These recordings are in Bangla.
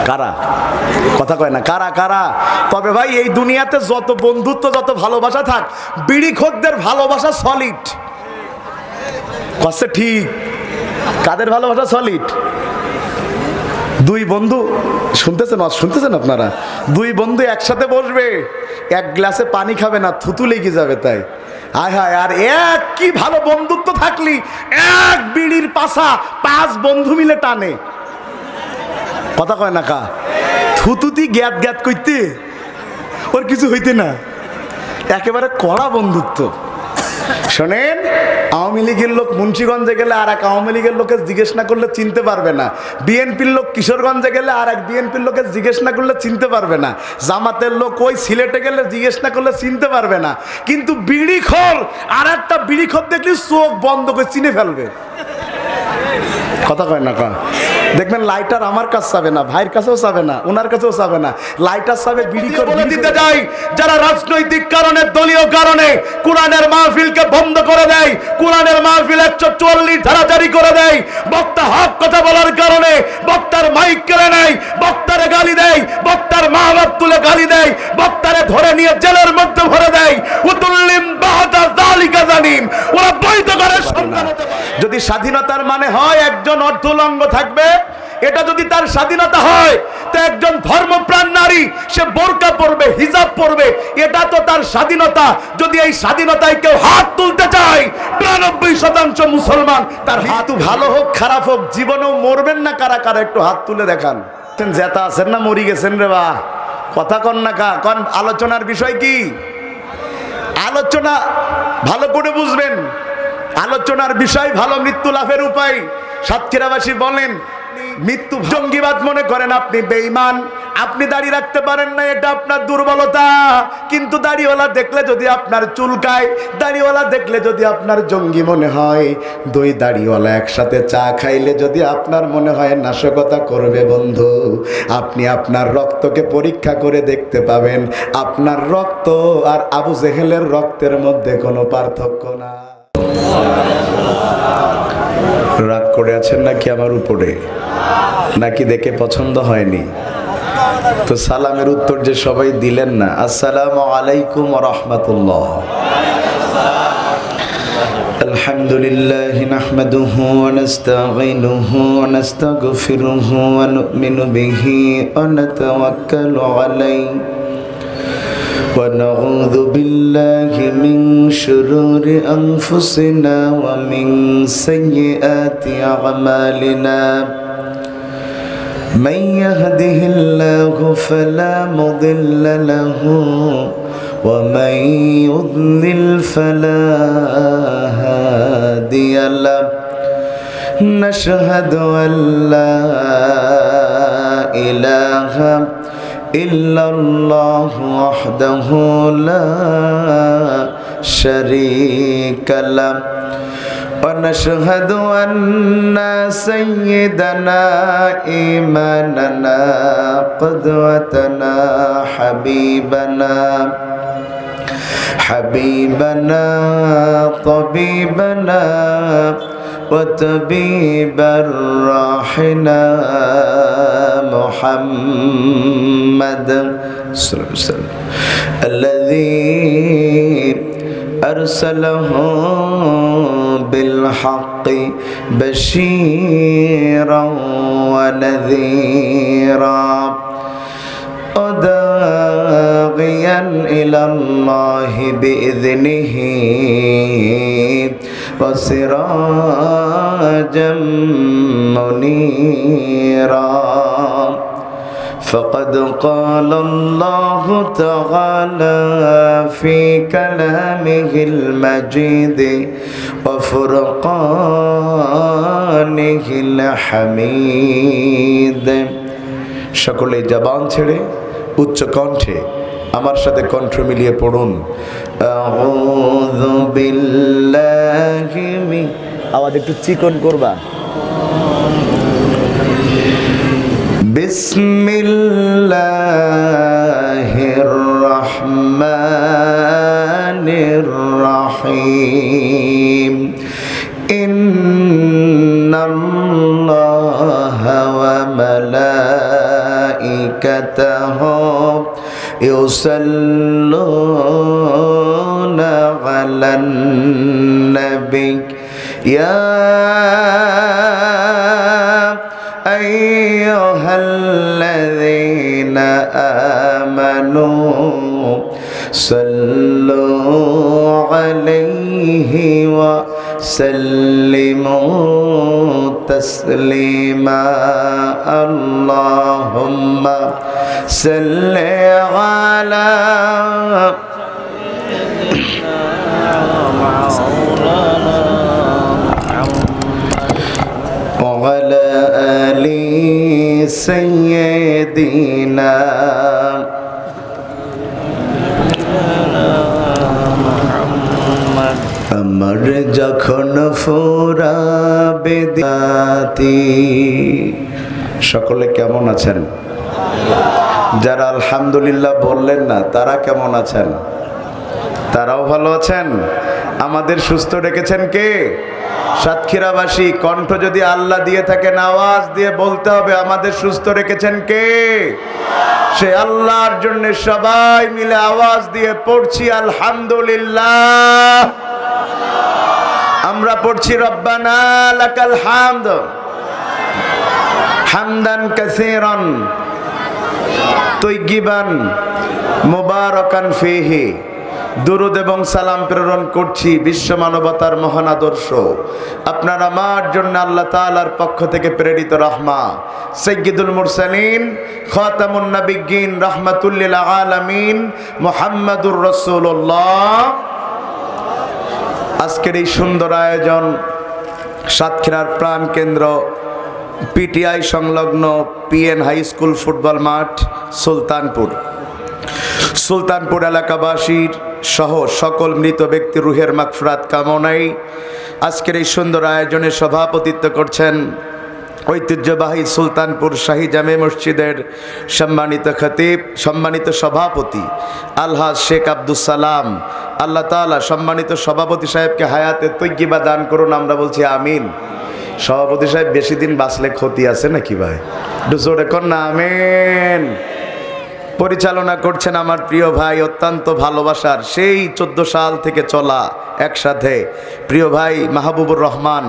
কারা? কথা কয় না, কারা কারা? তবে ভাই এই দুনিয়াতে যত বন্ধুত্ব যত ভালোবাসা থাক, বিড়ি খোরদের ভালোবাসা সলিড। কষ্ট ঠিক? কাদের ভালোবাসা সলিড? দুই বন্ধু, শুনতেছেন আপনারা? দুই বন্ধু একসাথে বসবে, এক গ্লাসে পানি খাবে না, থুতু লেগে যাবে। তাই আয় হায়, আর এক কি ভালো বন্ধুত্ব থাকলি এক বিড়ির পাশা 5 বন্ধু মিলে টানে। কথা কয় না কা? থুতুতি গ্যাত গ্যাত করতে ওর কিছু হইতে না, একেবারে কড়া বন্ধুত্ব। শোনেন, আওয়ামী লীগের লোক মুন্সিগঞ্জে গেলে আর এক আওয়ামী লীগের লোকে জিজ্ঞেস না করলে চিনতে পারবে না। বিএনপির লোক কিশোরগঞ্জে গেলে আর এক বিএনপির লোকে জিজ্ঞেস না করলে চিনতে পারবে না। জামাতের লোক ওই সিলেটে গেলে জিজ্ঞেস না করলে চিনতে পারবে না। কিন্তু বিড়িখোর আর একটা বিড়িখোর দেখলে চোখ বন্ধ করে চিনে ফেলবে। কথা কয় না কা? দেখবেন লাইটার আমার কাছে যাবে না, ভাইয়ের কাছেও যাবে না, ওনার কাছেও যাবে না, লাইটার যাবে বিড়িখোর। বলে দিতে যাই, যারা রাজনৈতিক কারণে দলীয় কারণে কোরআনের মাহফিলকে বন্ধ করে দেয়, কোরআনের মাহফিল 144 ধারা জারি করে দেয়, বক্তা হক কথা বলার কারণে বক্তার মাইক কেড়ে নেয়, বক্তারে গালি দেয়, বক্তার মা বাপ তুলে গালি দেয়, বক্তারে ধরে নিয়ে জেলের মধ্যে ভরে দেয়, উতুল্লিম বাহাদা যালিকা জানিম, ওরা বৈধ করে সন্তান। যদি স্বাধীনতার মানে হয় একজন অর্ধলঙ্গ থাকবে, এটা যদি তার স্বাধীনতা হয়, তো একজন ধর্মপ্রাণ নারী সে বোরকা পরবে, হিজাব পরবে, এটা তো তার স্বাধীনতা। যদি এই স্বাধীনতায় কেউ হাত তুলতে চায়, 92% মুসলমান তার হাত, ভালো হোক খারাপ হোক, জীবনেও মরবেন না। কারা কারা একটু হাত তুলে দেখান। জেতা আছেন না মরি গেছেন রে বা? কথা কন না কা? কন আলোচনার বিষয় কি? আলোচনা ভালো করে বুঝবেন। আলোচনার বিষয় ভালো মৃত্যু লাভের উপায়। সাতক্ষীরাবাসী বলেন, মৃত্যু জঙ্গিবাদ মনে করেন আপনি বেঈমান, আপনি দাড়ি রাখতে পারেন না, এটা আপনার দুর্বলতা। কিন্তু দাড়িওয়ালা দেখলে যদি আপনার চুলকায়, দাড়িওয়ালা দেখলে যদি আপনার জঙ্গি মনে হয়, দুই দাড়িওয়ালা একসাথে চা খাইলে যদি আপনার মনে হয় নাশকতা করবে, বন্ধু, আপনি আপনার রক্তকে পরীক্ষা করে দেখতে পাবেন, আপনার রক্ত আর আবু জেহেলের রক্তের মধ্যে কোনো পার্থক্য না। রাগ করে আছেন নাকি আমার উপরে? নাকি দেখে পছন্দ হয়নি? তো সালামের উত্তর যে সবাই দিলেন না। আসসালামু আলাইকুম ওয়া রাহমাতুল্লাহ। আলহামদুলিল্লাহি নাহমাদুহু ওয়া নাস্তাঈনুহু ওয়া নাস্তাগফিরুহু ওয়া নু'মিনু বিহি ওয়া নাতাওয়াক্কালু আলাইহি ونعوذ بالله من شرور أنفسنا ومن سيئات أعمالنا من يهده الله فلا مضل له ومن يضلل فلا هادي له نشهد أن لا إله إلا الله وحده لا شريك له ونشهد أن سيدنا إمامنا قدوتنا حبيبنا طبيبنا وطبيب الراحنا محمد صلى الله عليه وسلم الذي أرسله بالحق بشيرا ونذيرا وداعيا إلى الله بإذنه وسراجا منيرا فقد قال الله تعالى في كلامه المجيد وفرقانه الحميد সকলে জবান ছেড়ে উচ্চ কণ্ঠে আমার সাথে কণ্ঠ মিলিয়ে পড়ুন আউযু বিল্লাহি মিন, আওয়াজ একটু চিকন করবা, বিসমিল্লাহির রহমানির রহিম ইন্নাল্লাহা ওয়া মালাইকাতাহু وملائكته يصلون على النبي يا أيها الذين آمنوا صلوا عليه وسلموا تسليما اللهم صل على وعلى آل سيدنا আমার যখন ফুরাবে দিয়াতি। সকলে কেমন আছেন? যারা আলহামদুলিল্লাহ বললেন না তারা কেমন আছেন? তারাও ভালো আছেন? আমাদের সুস্থ রেখেছেন কে? সাতক্ষীরাবাসী কণ্ঠ যদি আল্লাহ দিয়ে থাকেন আওয়াজ দিয়ে বলতে হবে আমাদের সুস্থ রেখেছেন কে? সে আল্লাহর জন্য সবাই মিলে আওয়াজ দিয়ে পড়ছি আলহামদুলিল্লাহ। আমরা পড়ছি রব্বানা লাকাল হামদ হামদান কাসীরান তাইয়িবান মুবারাকান ফীহি। দুরুদ এবং সালাম প্রেরণ করছি বিশ্ব মানবতার মহান আদর্শ আপনার আমার জন্য আল্লাহ তাআলার পক্ষ থেকে প্রেরিত রহমা সাইয়্যিদুল মুরসালিন খাতামুন নাবিয়্যিন রাহমাতুল লিল আলামিন মুহাম্মাদুর রাসূলুল্লাহ। আজকের এই সুন্দর আয়োজন সাতক্ষীরার প্রাণ কেন্দ্র পিটিআই সংলগ্ন পিএন হাই স্কুল ফুটবল মাঠ সুলতানপুর এলাকাবাসীর সহ সকল মৃত ব্যক্তির রুহের মাগফিরাত কামনায় আজকের এই সুন্দর আয়োজনে সভাপতিত্ব করছেন ঐতিহ্যবাহী সুলতানপুর শাহী জামে মসজিদের সম্মানিত খতিব সম্মানিত সভাপতি আলহাজ শেখ আব্দুস সালাম। আল্লাহ তাআলা সম্মানিত সভাপতি সাহেবকে হায়াতে তৈয়্যিবা দান করুন, আমরা বলছি আমিন। সভাপতি সাহেব বেশি দিন বাঁচলে ক্ষতি আছে নাকি ভাই? জোরে কর না আমিন। পরিচালনা করছেন আমার প্রিয় ভাই, অত্যন্ত ভালোবাসার সেই 14 সাল থেকে চলা একসাথে প্রিয় ভাই মাহবুবুর রহমান।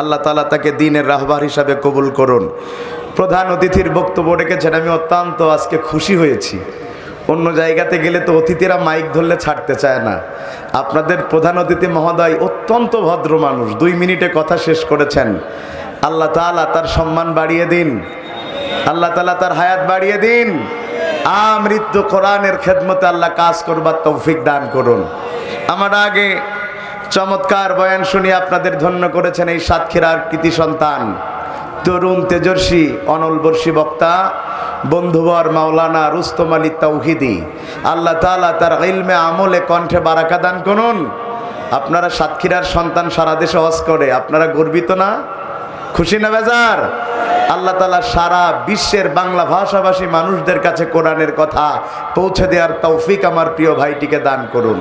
আল্লাহ তাআলা তাকে দ্বীনের রাহবার হিসাবে কবুল করুন। প্রধান অতিথির বক্তব্য রেখেছেন, আমি অত্যন্ত আজকে খুশি হয়েছি। অন্য জায়গাতে গেলে তো অতিথিরা মাইক ধরলে ছাড়তে চায় না। আপনাদের প্রধান অতিথি মহোদয় অত্যন্ত ভদ্র মানুষ, 2 মিনিটে কথা শেষ করেছেন। আল্লাহ তাআলা তার সম্মান বাড়িয়ে দিন, আল্লাহ তাআলা তার হায়াত বাড়িয়ে দিন। আমৃত্যু কোরআনের খেদমতে আল্লাহ কাজ করবার তৌফিক দান করুন। আমার আগে চমৎকার বয়ান শুনিয়ে আপনাদের ধন্য করেছেন এই সাতক্ষীরার কৃতি সন্তান তরুণ তেজস্বী অনলবর্ষী বক্তা বন্ধুবর মাওলানা রুস্তম আলী তাওহিদি। আল্লাহ তাআলা তার ইলমে আমলে কণ্ঠে বারাকা দান করুন। আপনারা সাতক্ষীরার সন্তান সারা দেশে হজ করে, আপনারা গর্বিত না? খুশি না বেজার? আল্লাহ তাআলা সারা বিশ্বের বাংলা ভাষাভাষী মানুষদের কাছে কোরআনের কথা পৌঁছে দেওয়ার তৌফিক আমার প্রিয় ভাইটিকে দান করুন।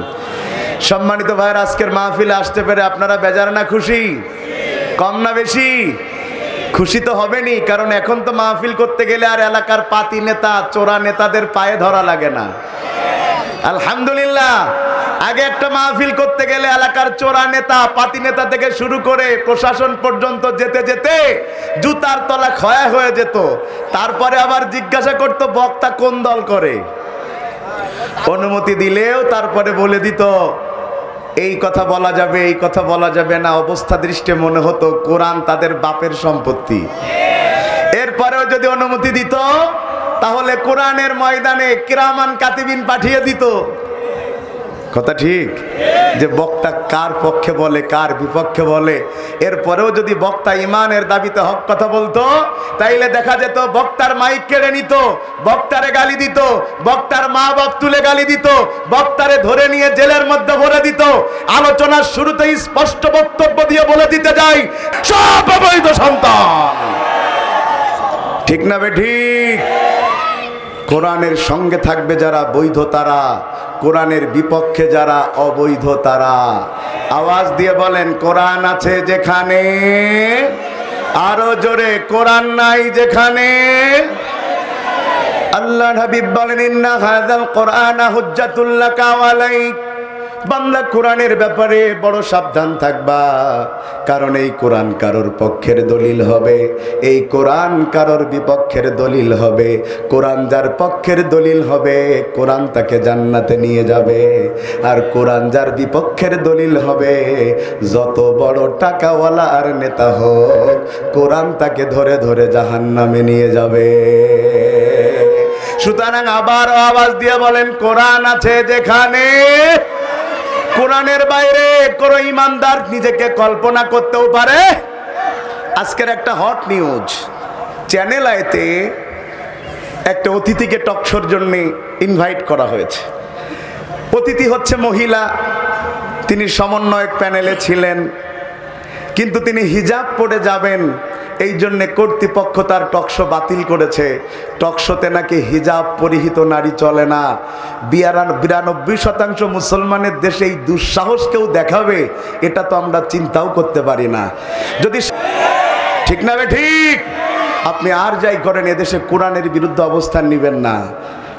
সম্মানিত ভাইয়ের, আজকের মাহফিলে আসতে পেরে আপনারা বেজার না খুশি? কম না বেশি? খুশি তো হবেনি, কারণ এখন তো মাহফিল করতে গেলে আর এলাকার পাতি নেতা চোরা নেতাদের পায়ে ধরা লাগে না। আলহামদুলিল্লাহ। আগে একটা মাহফিল করতে গেলে এলাকার চোরা নেতা পাতি নেতা থেকে শুরু করে প্রশাসন পর্যন্ত যেতে যেতে জুতার তলা ক্ষয় হয়ে যেত। তারপরে আবার জিজ্ঞাসা করতো বক্তা কোন দল করে। অনুমতি দিলেও তারপরে বলে দিত এই কথা বলা যাবে, এই কথা বলা যাবে না। অবস্থা দৃষ্টে মনে হতো কোরআন তাদের বাপের সম্পত্তি। এরপরেও যদি অনুমতি দিত তাহলে কোরআনের ময়দানে কিরামান কাতিবিন পাঠিয়ে দিত। কথা ঠিক যে বক্তা কার পক্ষে বলে কার বিপক্ষে বলে। এরপরেও যদি বক্তা ইমানের দাবিতে হক কথা বলতো তাইলে দেখা যেত বক্তার মাইক কেড়ে নিত, বক্তারে গালি দিত, বক্তার মা বাপ তুলে গালি দিত, বক্তারে ধরে নিয়ে জেলের মধ্যে ভরে দিত। আলোচনার শুরুতেই স্পষ্ট বক্তব্য দিয়ে বলে দিতে যাই সব অবৈধ সন্তান। ঠিক না বে ঠিক? কোরআনের সঙ্গে থাকবে যারা বৈধ তারা, কোরআনের বিপক্ষে যারা অবৈধ তারা। আওয়াজ দিয়ে বলেন কোরআন আছে যেখানে, আরো জোরে কোরআন নাই যেখানে। আল্লাহ হাবিব বলেন ইন্না হাযাল কুরআনা হুজ্জাতুল লাকা ওয়া আলাইক। বান্দা কোরআনের ব্যাপারে বড় সাবধান থাকবা, কারণ এই কোরআন কারোর পক্ষের দলিল হবে, এই কোরআন কারোর বিপক্ষের দলিল হবে। কোরআন যার পক্ষের দলিল হবে কোরআন তাকে জান্নাতে নিয়ে যাবে, আর কোরআন যার বিপক্ষের দলিল হবে যত বড় টাকাওয়ালা আর নেতা হোক কোরআন তাকে ধরে ধরে জাহান্নামে নিয়ে যাবে। সুতরাং আবার আওয়াজ দিয়ে বলেন, কোরআন আছে যেখানে, কোরআনের বাইরে কোন ইমানদার নিজেকে কল্পনা করতেও পারে। আজকের একটা হট নিউজ, চ্যানেল আইতে একটা অতিথিকে টকশোর জন্য ইনভাইট করা হয়েছে। অতিথি হচ্ছে মহিলা, তিনি সমন্বয়ক প্যানেলে ছিলেন, কিন্তু তিনি হিজাব পরে যাবেন এই জন্যে কর্তৃপক্ষ তার টকশো বাতিল করেছে। টকশোতে নাকি হিজাব পরিহিত নারী চলে না। 92% মুসলমানের দেশে এই দুঃসাহস কেউ দেখাবে, এটা তো আমরা চিন্তাও করতে পারি না। যদি ঠিক না ঠিক, আপনি আর যাই করেন এদেশে কোরআনের বিরুদ্ধে অবস্থান নেবেন না।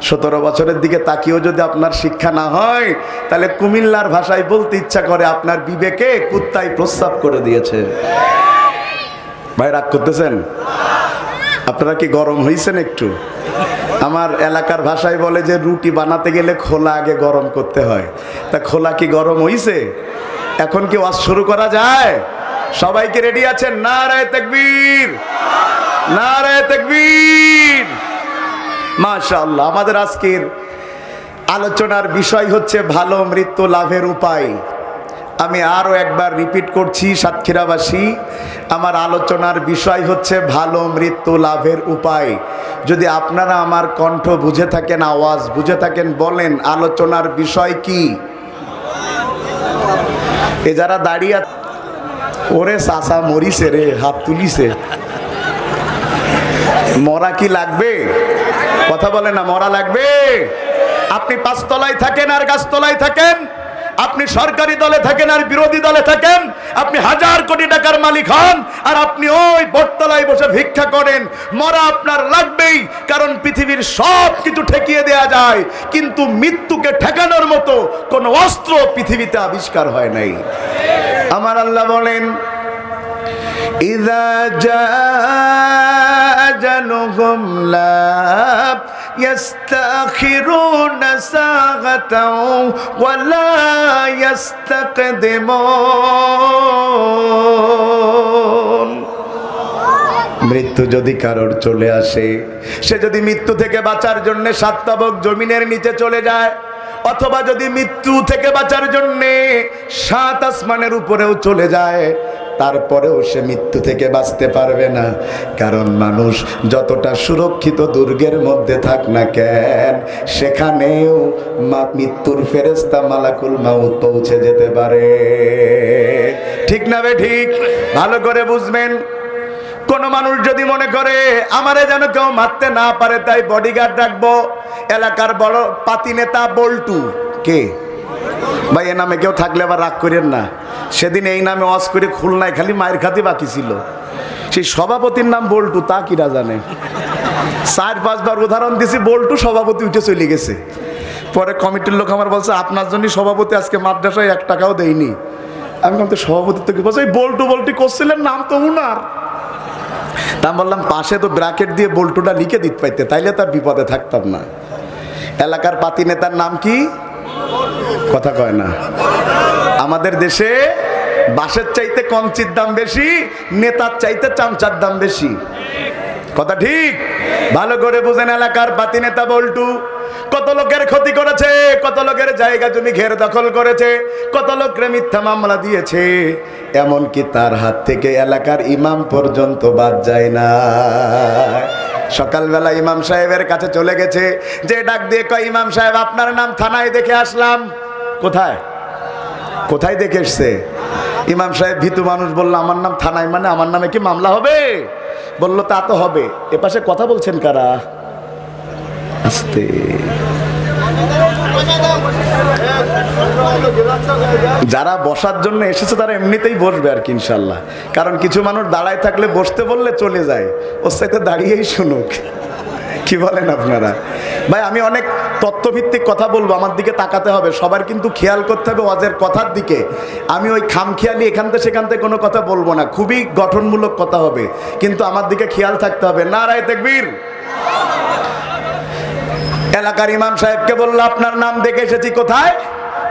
17 বছরের দিকে তাকিয়েও যদি আপনার শিক্ষা না হয়, তাহলে কুমিল্লার ভাষায় বলতে ইচ্ছা করে আপনার বিবেকে কুত্তায় প্রস্রাব করে দিয়েছে। ভাই রাগ করতেছেন? আপনারা কি গরম হয়েছেন একটু? আমার এলাকার ভাষায় বলে যে রুটি বানাতে গেলে খোলা আগে গরম করতে হয়। তা খোলা কি গরম হয়েছে? এখন কি ওয়াজ শুরু করা যায়? সবাইকে রেডি আছেন? নারায়ে তাকবীর, নারায়ে তাকবীর। মাশাআল্লাহ। আমাদের আজকের আলোচনার বিষয় হচ্ছে ভালো মৃত্যু লাভের উপায়। আমি আরও একবার রিপিট করছি, সাতক্ষীরাবাসী, আমার আলোচনার বিষয় হচ্ছে ভালো মৃত্যু লাভের উপায়। যদি আপনারা আমার কণ্ঠ বুঝে থাকেন, আওয়াজ বুঝে থাকেন, বলেন আলোচনার বিষয় কি? এ যারা দাঁড়িয়ে, ওরে চাচা মরিছে রে, হাত তুলিছে। মরা কি লাগবে? কথা বলে না, মরা লাগবে? আপনি 5 তলায় থাকেন আর গাছতলায় থাকেন, আপনি সরকারি দলে থাকেন আর বিরোধী দলে থাকেন, আপনি 1000 কোটি টাকার মালিক হন আর আপনি ওই বটতলায় বসে ভিক্ষা করেন, মরা আপনার লাগবেই। কারণ পৃথিবীর সব কিছু ঠেকিয়ে দেয়া যায়, কিন্তু মৃত্যুকে ঠেকানোর মতো কোন অস্ত্র পৃথিবীতে আবিষ্কার হয় নাই। আমার আল্লাহ বলেন, ইযা জাআ আজালুহুম লা ইয়াস্তাখিরুনা সাআতাও ওয়া লা ইস্তাকদিমুন। মৃত্যু যদি কারোর চলে আসে, সে যদি মৃত্যু থেকে বাঁচার জন্য 7 তাবক জমিনের নিচে চলে যায়, অথবা যদি মৃত্যু থেকে বাঁচার জন্য 7 আসমানের উপরেও চলে যায়, তারপরেও সে মৃত্যু থেকে বাঁচতে পারবে না। কারণ মানুষ যতটা সুরক্ষিত দুর্গের মধ্যে থাক না কেন, সেখানেও মৃত্যুর ফেরেশতা মালাকুল মাউত পৌঁছে যেতে পারে। ঠিক না বে ঠিক? ভালো করে বুঝবেন। কোন মানুষ যদি মনে করে আমারে যেন কেউ মারতে না পারে তাই বডিগার্ড রাখবো, এলাকার বড় পাতি নেতা বল্টু, কে ভাই এ নামে কেউ থাকলে আবার রাগ করেন না, সেদিন এই নামে ওয়াজ করে খুলনায় খালি মায়ের খাতে বাকি ছিল। সেই সভাপতির নাম বল্টু, তা কিরা জানে? 4-5 বার উদাহরণ দিছি, বল্টু সভাপতি উঠে চলে গেছে। পরে কমিটির লোক আমার বলছে, আপনার জন্য সভাপতি আজকে মাদ্রাসায় 1 টাকাও দেয়নি। আমি বলতে সভাপতি তো কি বলছে, বল্টু বল্টু করছিলেন, নাম তো উনার। তা বললাম পাশে তো ব্র্যাকেট দিয়ে বল্টুটা লিখে দিতে পাইতে, তাইলে তার বিপদে থাকতাম না। এলাকার পাতি নেতার নাম কি? কথা কয় না। আমাদের দেশে বাসের চাইতে কঞ্চির দাম বেশি, নেতার চাইতে চামচার দাম বেশি। কথা ঠিক? ভালো করে বুঝেন। এলাকার পাতি নেতা বল্টু কত লোকের ক্ষতি করেছে, কত লোকের জায়গা জমি ঘের দখল করেছে, কত লোকরে মিথ্যা মামলা দিয়েছে, এমনকি তার হাত থেকে এলাকার ইমাম পর্যন্ত বাদ যায় না। সকালবেলা ইমাম সাহেবের কাছে চলে গেছে, যে ডাক দিয়ে কয়, ইমাম সাহেব আপনার নাম থানায় দেখে আসলাম। কোথায়? কোথায় দেখে এসছে? ইমাম সাহেব ভীতু মানুষ বলল, আমার নাম থানায় মানে আমার নামে কি মামলা হবে? বলল তা তো হবে। এপাশে কথা বলছেন কারা? আস্তে। যারা বসার জন্য এসেছে তারা এমনিতেই বসবে আর কি ইনশাল্লাহ। কারণ কিছু মানুষ দাঁড়ায় থাকলে বসতে বললে চলে যায়, ওর সাথে দাঁড়িয়েই শুনুক। কি বলেন আপনারা? ভাই আমি অনেক তথ্যভিত্তিক কথা বলবো, আমার দিকে তাকাতে হবে, সবার কিন্তু খেয়াল করতে হবে ওয়াজের কথার দিকে। আমি ওই খামখেয়ালি এখান থেকে সেখান থেকে কোনো কথা বলবো না, খুবই গঠনমূলক কথা হবে, কিন্তু আমার দিকে খেয়াল থাকতে হবে। নারায়ে তাকবীর। এলাকার ইমাম সাহেবকে বললো আপনার নাম দেখে এসেছি, কোথায়?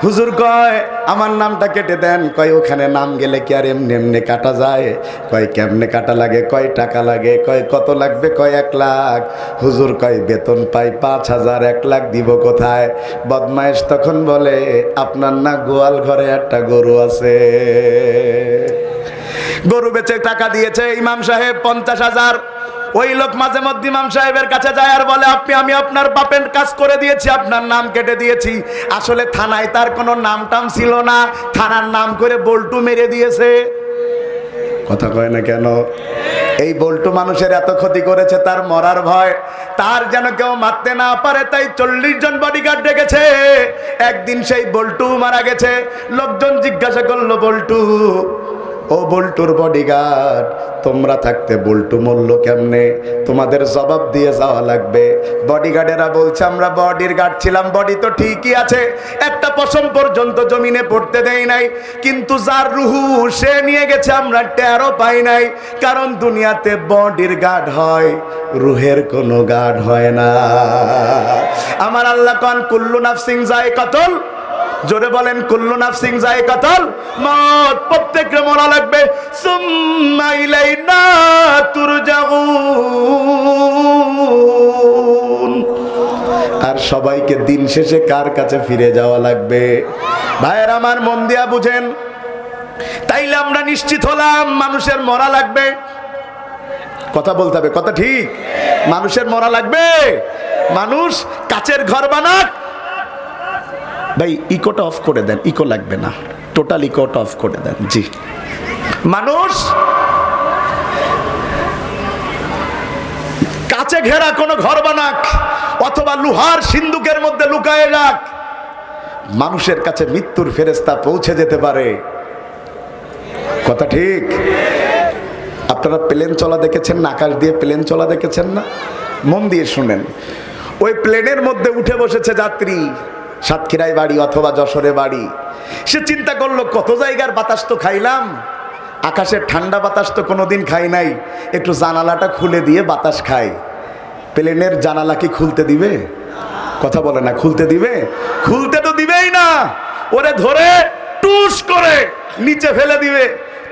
হুজুর কয় আমার নামটা কেটে দেন। কয় ওখানে নাম গেলে কি আর এমনি এমনি কাটা যায়? কয় কেমনে কাটা লাগে? কয় টাকা লাগে? কয় কত লাগবে? কয় 1 লাখ। হুজুর কয় বেতন পাই 5,000, 1 লাখ দিব কোথায়? বদমাইশ তখন বলে আপনার না গোয়াল ঘরে একটা গরু আছে, গরু বেচে টাকা দিয়েছে ইমাম সাহেব 50,000। ওই লোক মাঝে মধ্যে ইমাম সাহেবের কাছে যায় আর বলে আমি আপনার বাপের কাজ করে দিয়েছি, আপনার নাম কেটে দিয়েছি। আসলে থানায় তার কোনো নাম টাম ছিল না, থানার নাম করে বল্টু মেরে দিয়েছে। কথা কয় না কেন? এই বল্টু মানুষের এত ক্ষতি করেছে, তার মরার ভয়, তার যেন কেউ মারতে না পারে, তাই 40 জন বডিগার্ড ডেকেছে। একদিন সেই বল্টু মারা গেছে, লোকজন জিজ্ঞাসা করলো বল্টু, ও বল্টুর বডিগার্ড, তোমরা থাকতে বল্টু মরল কেমনে? তোমাদের জবাব দিয়ে যাওয়া লাগবে। বডিগার্ডেরা বলছে আমরা বডির গার্ড ছিলাম, বডি তো ঠিকই আছে, একটা পশম পর্যন্ত জমিনে পড়তে দেই নাই, কিন্তু যার রুহু সে নিয়ে গেছে, আমরা টেরও পাই নাই। কারণ দুনিয়াতে বডির গার্ড হয়, রুহের কোনো গার্ড হয় না। আমার আল্লাহ কোন কুল্লু নাফসিন যায়কাতুল, জোরে বলেন কুল্লু নাফসিন যায়কাতুল মউত, প্রত্যেককে মরা লাগবে। সুম্মা ইলাইনা তুরজাউন, আর সবাইকে দিন শেষে কার কাছে ফিরে যাওয়া লাগবে? ভাইয়ের আমার মন দিয়া বুঝেন, তাইলে আমরা নিশ্চিত হলাম মানুষের মরা লাগবে। কথা বলতে হবে, কথা ঠিক? মানুষের মরা লাগবে। মানুষ কাচের ঘর বানাক, ভাই ইকোটা অফ করে দেন, ইকো লাগবে না, টোটাল ইকোটা অফ করে দেন। জি, মানুষ কাচে ঘেরা কোনো ঘর বানাক অথবা লোহার সিন্দুকের মধ্যে লুকায়ে যাক, মানুষের কাছে মৃত্যুর ফেরেশতা পৌঁছে যেতে পারে। কথা ঠিক? আপনারা প্লেন চলা দেখেছেন না? আকাশ দিয়ে প্লেন চলা দেখেছেন না? মন দিয়ে শুনেন। ওই প্লেনের মধ্যে উঠে বসেছে যাত্রী, সাতক্ষীরায় বাড়ি অথবা যশোরে বাড়ি। সে চিন্তা করলো কত জায়গার বাতাস তো খাইলাম, আকাশের ঠান্ডা বাতাস তো কোনোদিন খাই নাই, একটু জানালাটা খুলে দিয়ে বাতাস খাই। প্লেনের জানালা কি খুলতে দিবে? কথা বলে না, খুলতে দিবে? খুলতে তো দিবেই না, ওরে ধরে টুস করে নিচে ফেলে দিবে।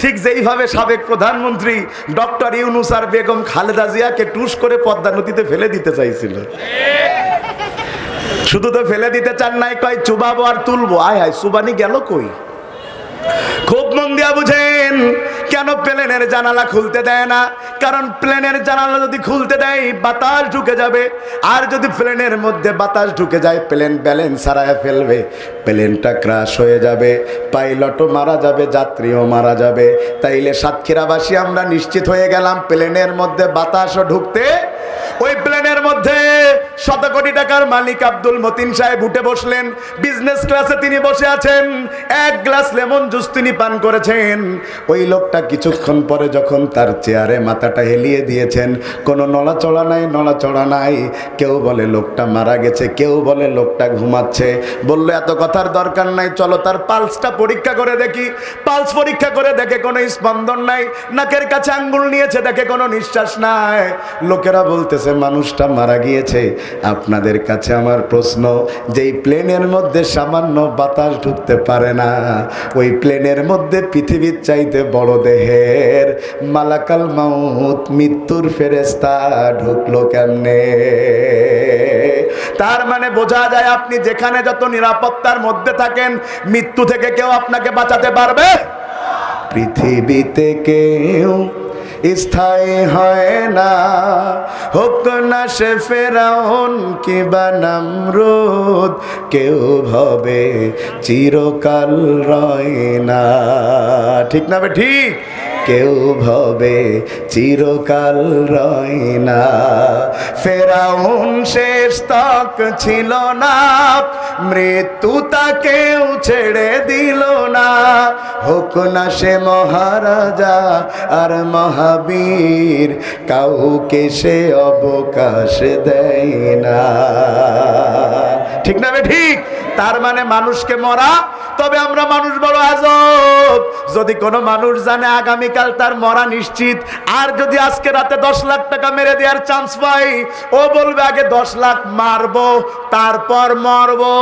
ঠিক যেইভাবে সাবেক প্রধানমন্ত্রী ডক্টর ইউনূস আর বেগম খালেদা জিয়াকে টুস করে পদ্মা নদীতে ফেলে দিতে চাইছিল। শুধু তো ফেলে দিতে চান নাই, কয় চুবাবো আর তুলবো। আয় হায়, চুবানি গেল কই? খুব মন দিয়া বুঝেন কেন প্লেনের জানালা খুলতে দেয় না। কারণ প্লেনের জানালা যদি খুলতে দেয় বাতাস ঢুকে যাবে, আর যদি প্লেনের মধ্যে বাতাস ঢুকে যায় প্লেন ব্যালেন্স হারায় ফেলবে, প্লেনটা ক্র্যাশ হয়ে যাবে, পাইলটও মারা যাবে, যাত্রীও মারা যাবে। তাইলে সাতক্ষীরাবাসী আমরা নিশ্চিত হয়ে গেলাম প্লেনের মধ্যে বাতাসও ঢুকতে। ওই প্লেনের মধ্যে 100 কোটি টাকার মালিক আব্দুল মতিন সাহেব উঠে বসলেন, বিজনেস ক্লাসে তিনি বসে আছেন, 1 গ্লাস লেমন জুস তিনি পান করেছেন। ওই লোকটা কিছুক্ষণ পরে যখন তার চেয়ারে মাথাটা হেলিয়ে দিয়েছেন, কোনো নড়াচড়া নাই, নড়াচড়া নাই। কেউ বলে লোকটা মারা গেছে, কেউ বলে লোকটা ঘুমাচ্ছে। বললো এত কথার দরকার নাই, চলো তার পালসটা পরীক্ষা করে দেখি। পালস পরীক্ষা করে দেখে কোনো স্পন্দন নাই, নাকের কাছে আঙ্গুল নিয়েছে, দেখে কোনো নিঃশ্বাস নাই। লোকেরা বলতেছে মানুষটা মারা গিয়েছে। আপনাদের কাছে আমার প্রশ্ন, যেই প্লেনের মধ্যে সামান্য বাতাস ঢুকতে পারে না, ওই প্লেনের মধ্যে পৃথিবীর চাইতে বড় দেহের মালাকাল মাউত মৃত্যুর ফেরেশতা ঢুকলো কেমনে? তার মানে বোঝা যায় আপনি যেখানে যত নিরাপত্তার মধ্যে থাকেন, মৃত্যু থেকে কেউ আপনাকে বাঁচাতে পারবে? পৃথিবীতে কেউ স্থায়ী হয় না, হোক না সে ফেরাউন কিংবা নমরুদ, কেউ ভবে চিরকাল রয় না। ঠিক না বে ঠিক? কেউ ভবে চিরকাল রয় না। ফেরাউন শেষ তক ছিল না, মৃত্যু তাকেও ছেড়ে দিল না। হোক না সে মহারাজা আর মহাবীর, কাউকে সে অবকাশ দেয় না। ঠিক না বে ঠিক? তার মানে মানুষকে মরা, তবে আমরা মানুষ বড় আজব। যদি কোনো মানুষ জানে আগামীকাল তার মরা নিশ্চিত, আর যদি আজকে রাতে 10 লাখ টাকা মেরে দেওয়ার চান্স পাই, ও বলবে আগে 10 লাখ মারবো তারপর মরবো।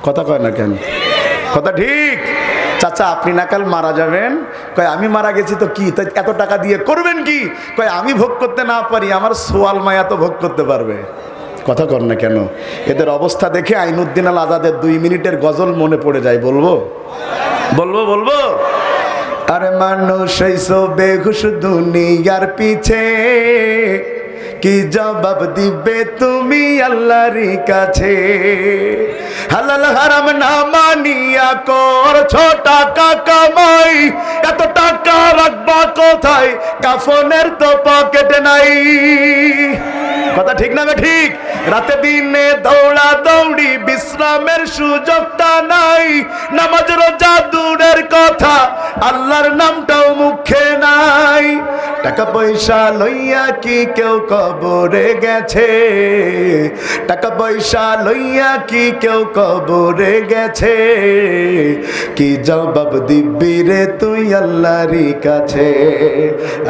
কথা কয় না কেন? কথা ঠিক। চাচা আপনি না কাল মারা যাবেন? কয় আমি মারা গেছি তো কি, তাই এত টাকা দিয়ে করবেন কি? কয় আমি ভোগ করতে না পারি, আমার সোয়াল মায়া তো ভোগ করতে পারবে। কথা কর না কেন? এদের অবস্থা দেখে আইনুদ্দিন আল আজাদের 2 মিনিটের গজল মনে পড়ে যায়। বলবো বলবো বলবো? আরে মানুষ হইছো বেহুশ দুনিয়ার পিছে, কি জবাব দিবে তুমি আল্লাহর কাছে? হালাল হারাম না মানিয়া করছো টাকা কামাই, এত টাকা রাখবা কোথায়? কাফনের তো পকেটে নাই। কথা ঠিক না বে ঠিক? রাতে দিনে দৌড়া দৌড়ি, বিশ্রামের সুযোগটা নাই। নামাজ রোজা দূরের কথা, আল্লাহর নামটাও মুখে নাই। টাকা পয়সা লইয়া কি কেউ কবরে গেছে? টাকা পয়সা লইয়া কি কেউ কবরে গেছে? কি জবাব দিবি রে তুই আল্লাহর কাছে?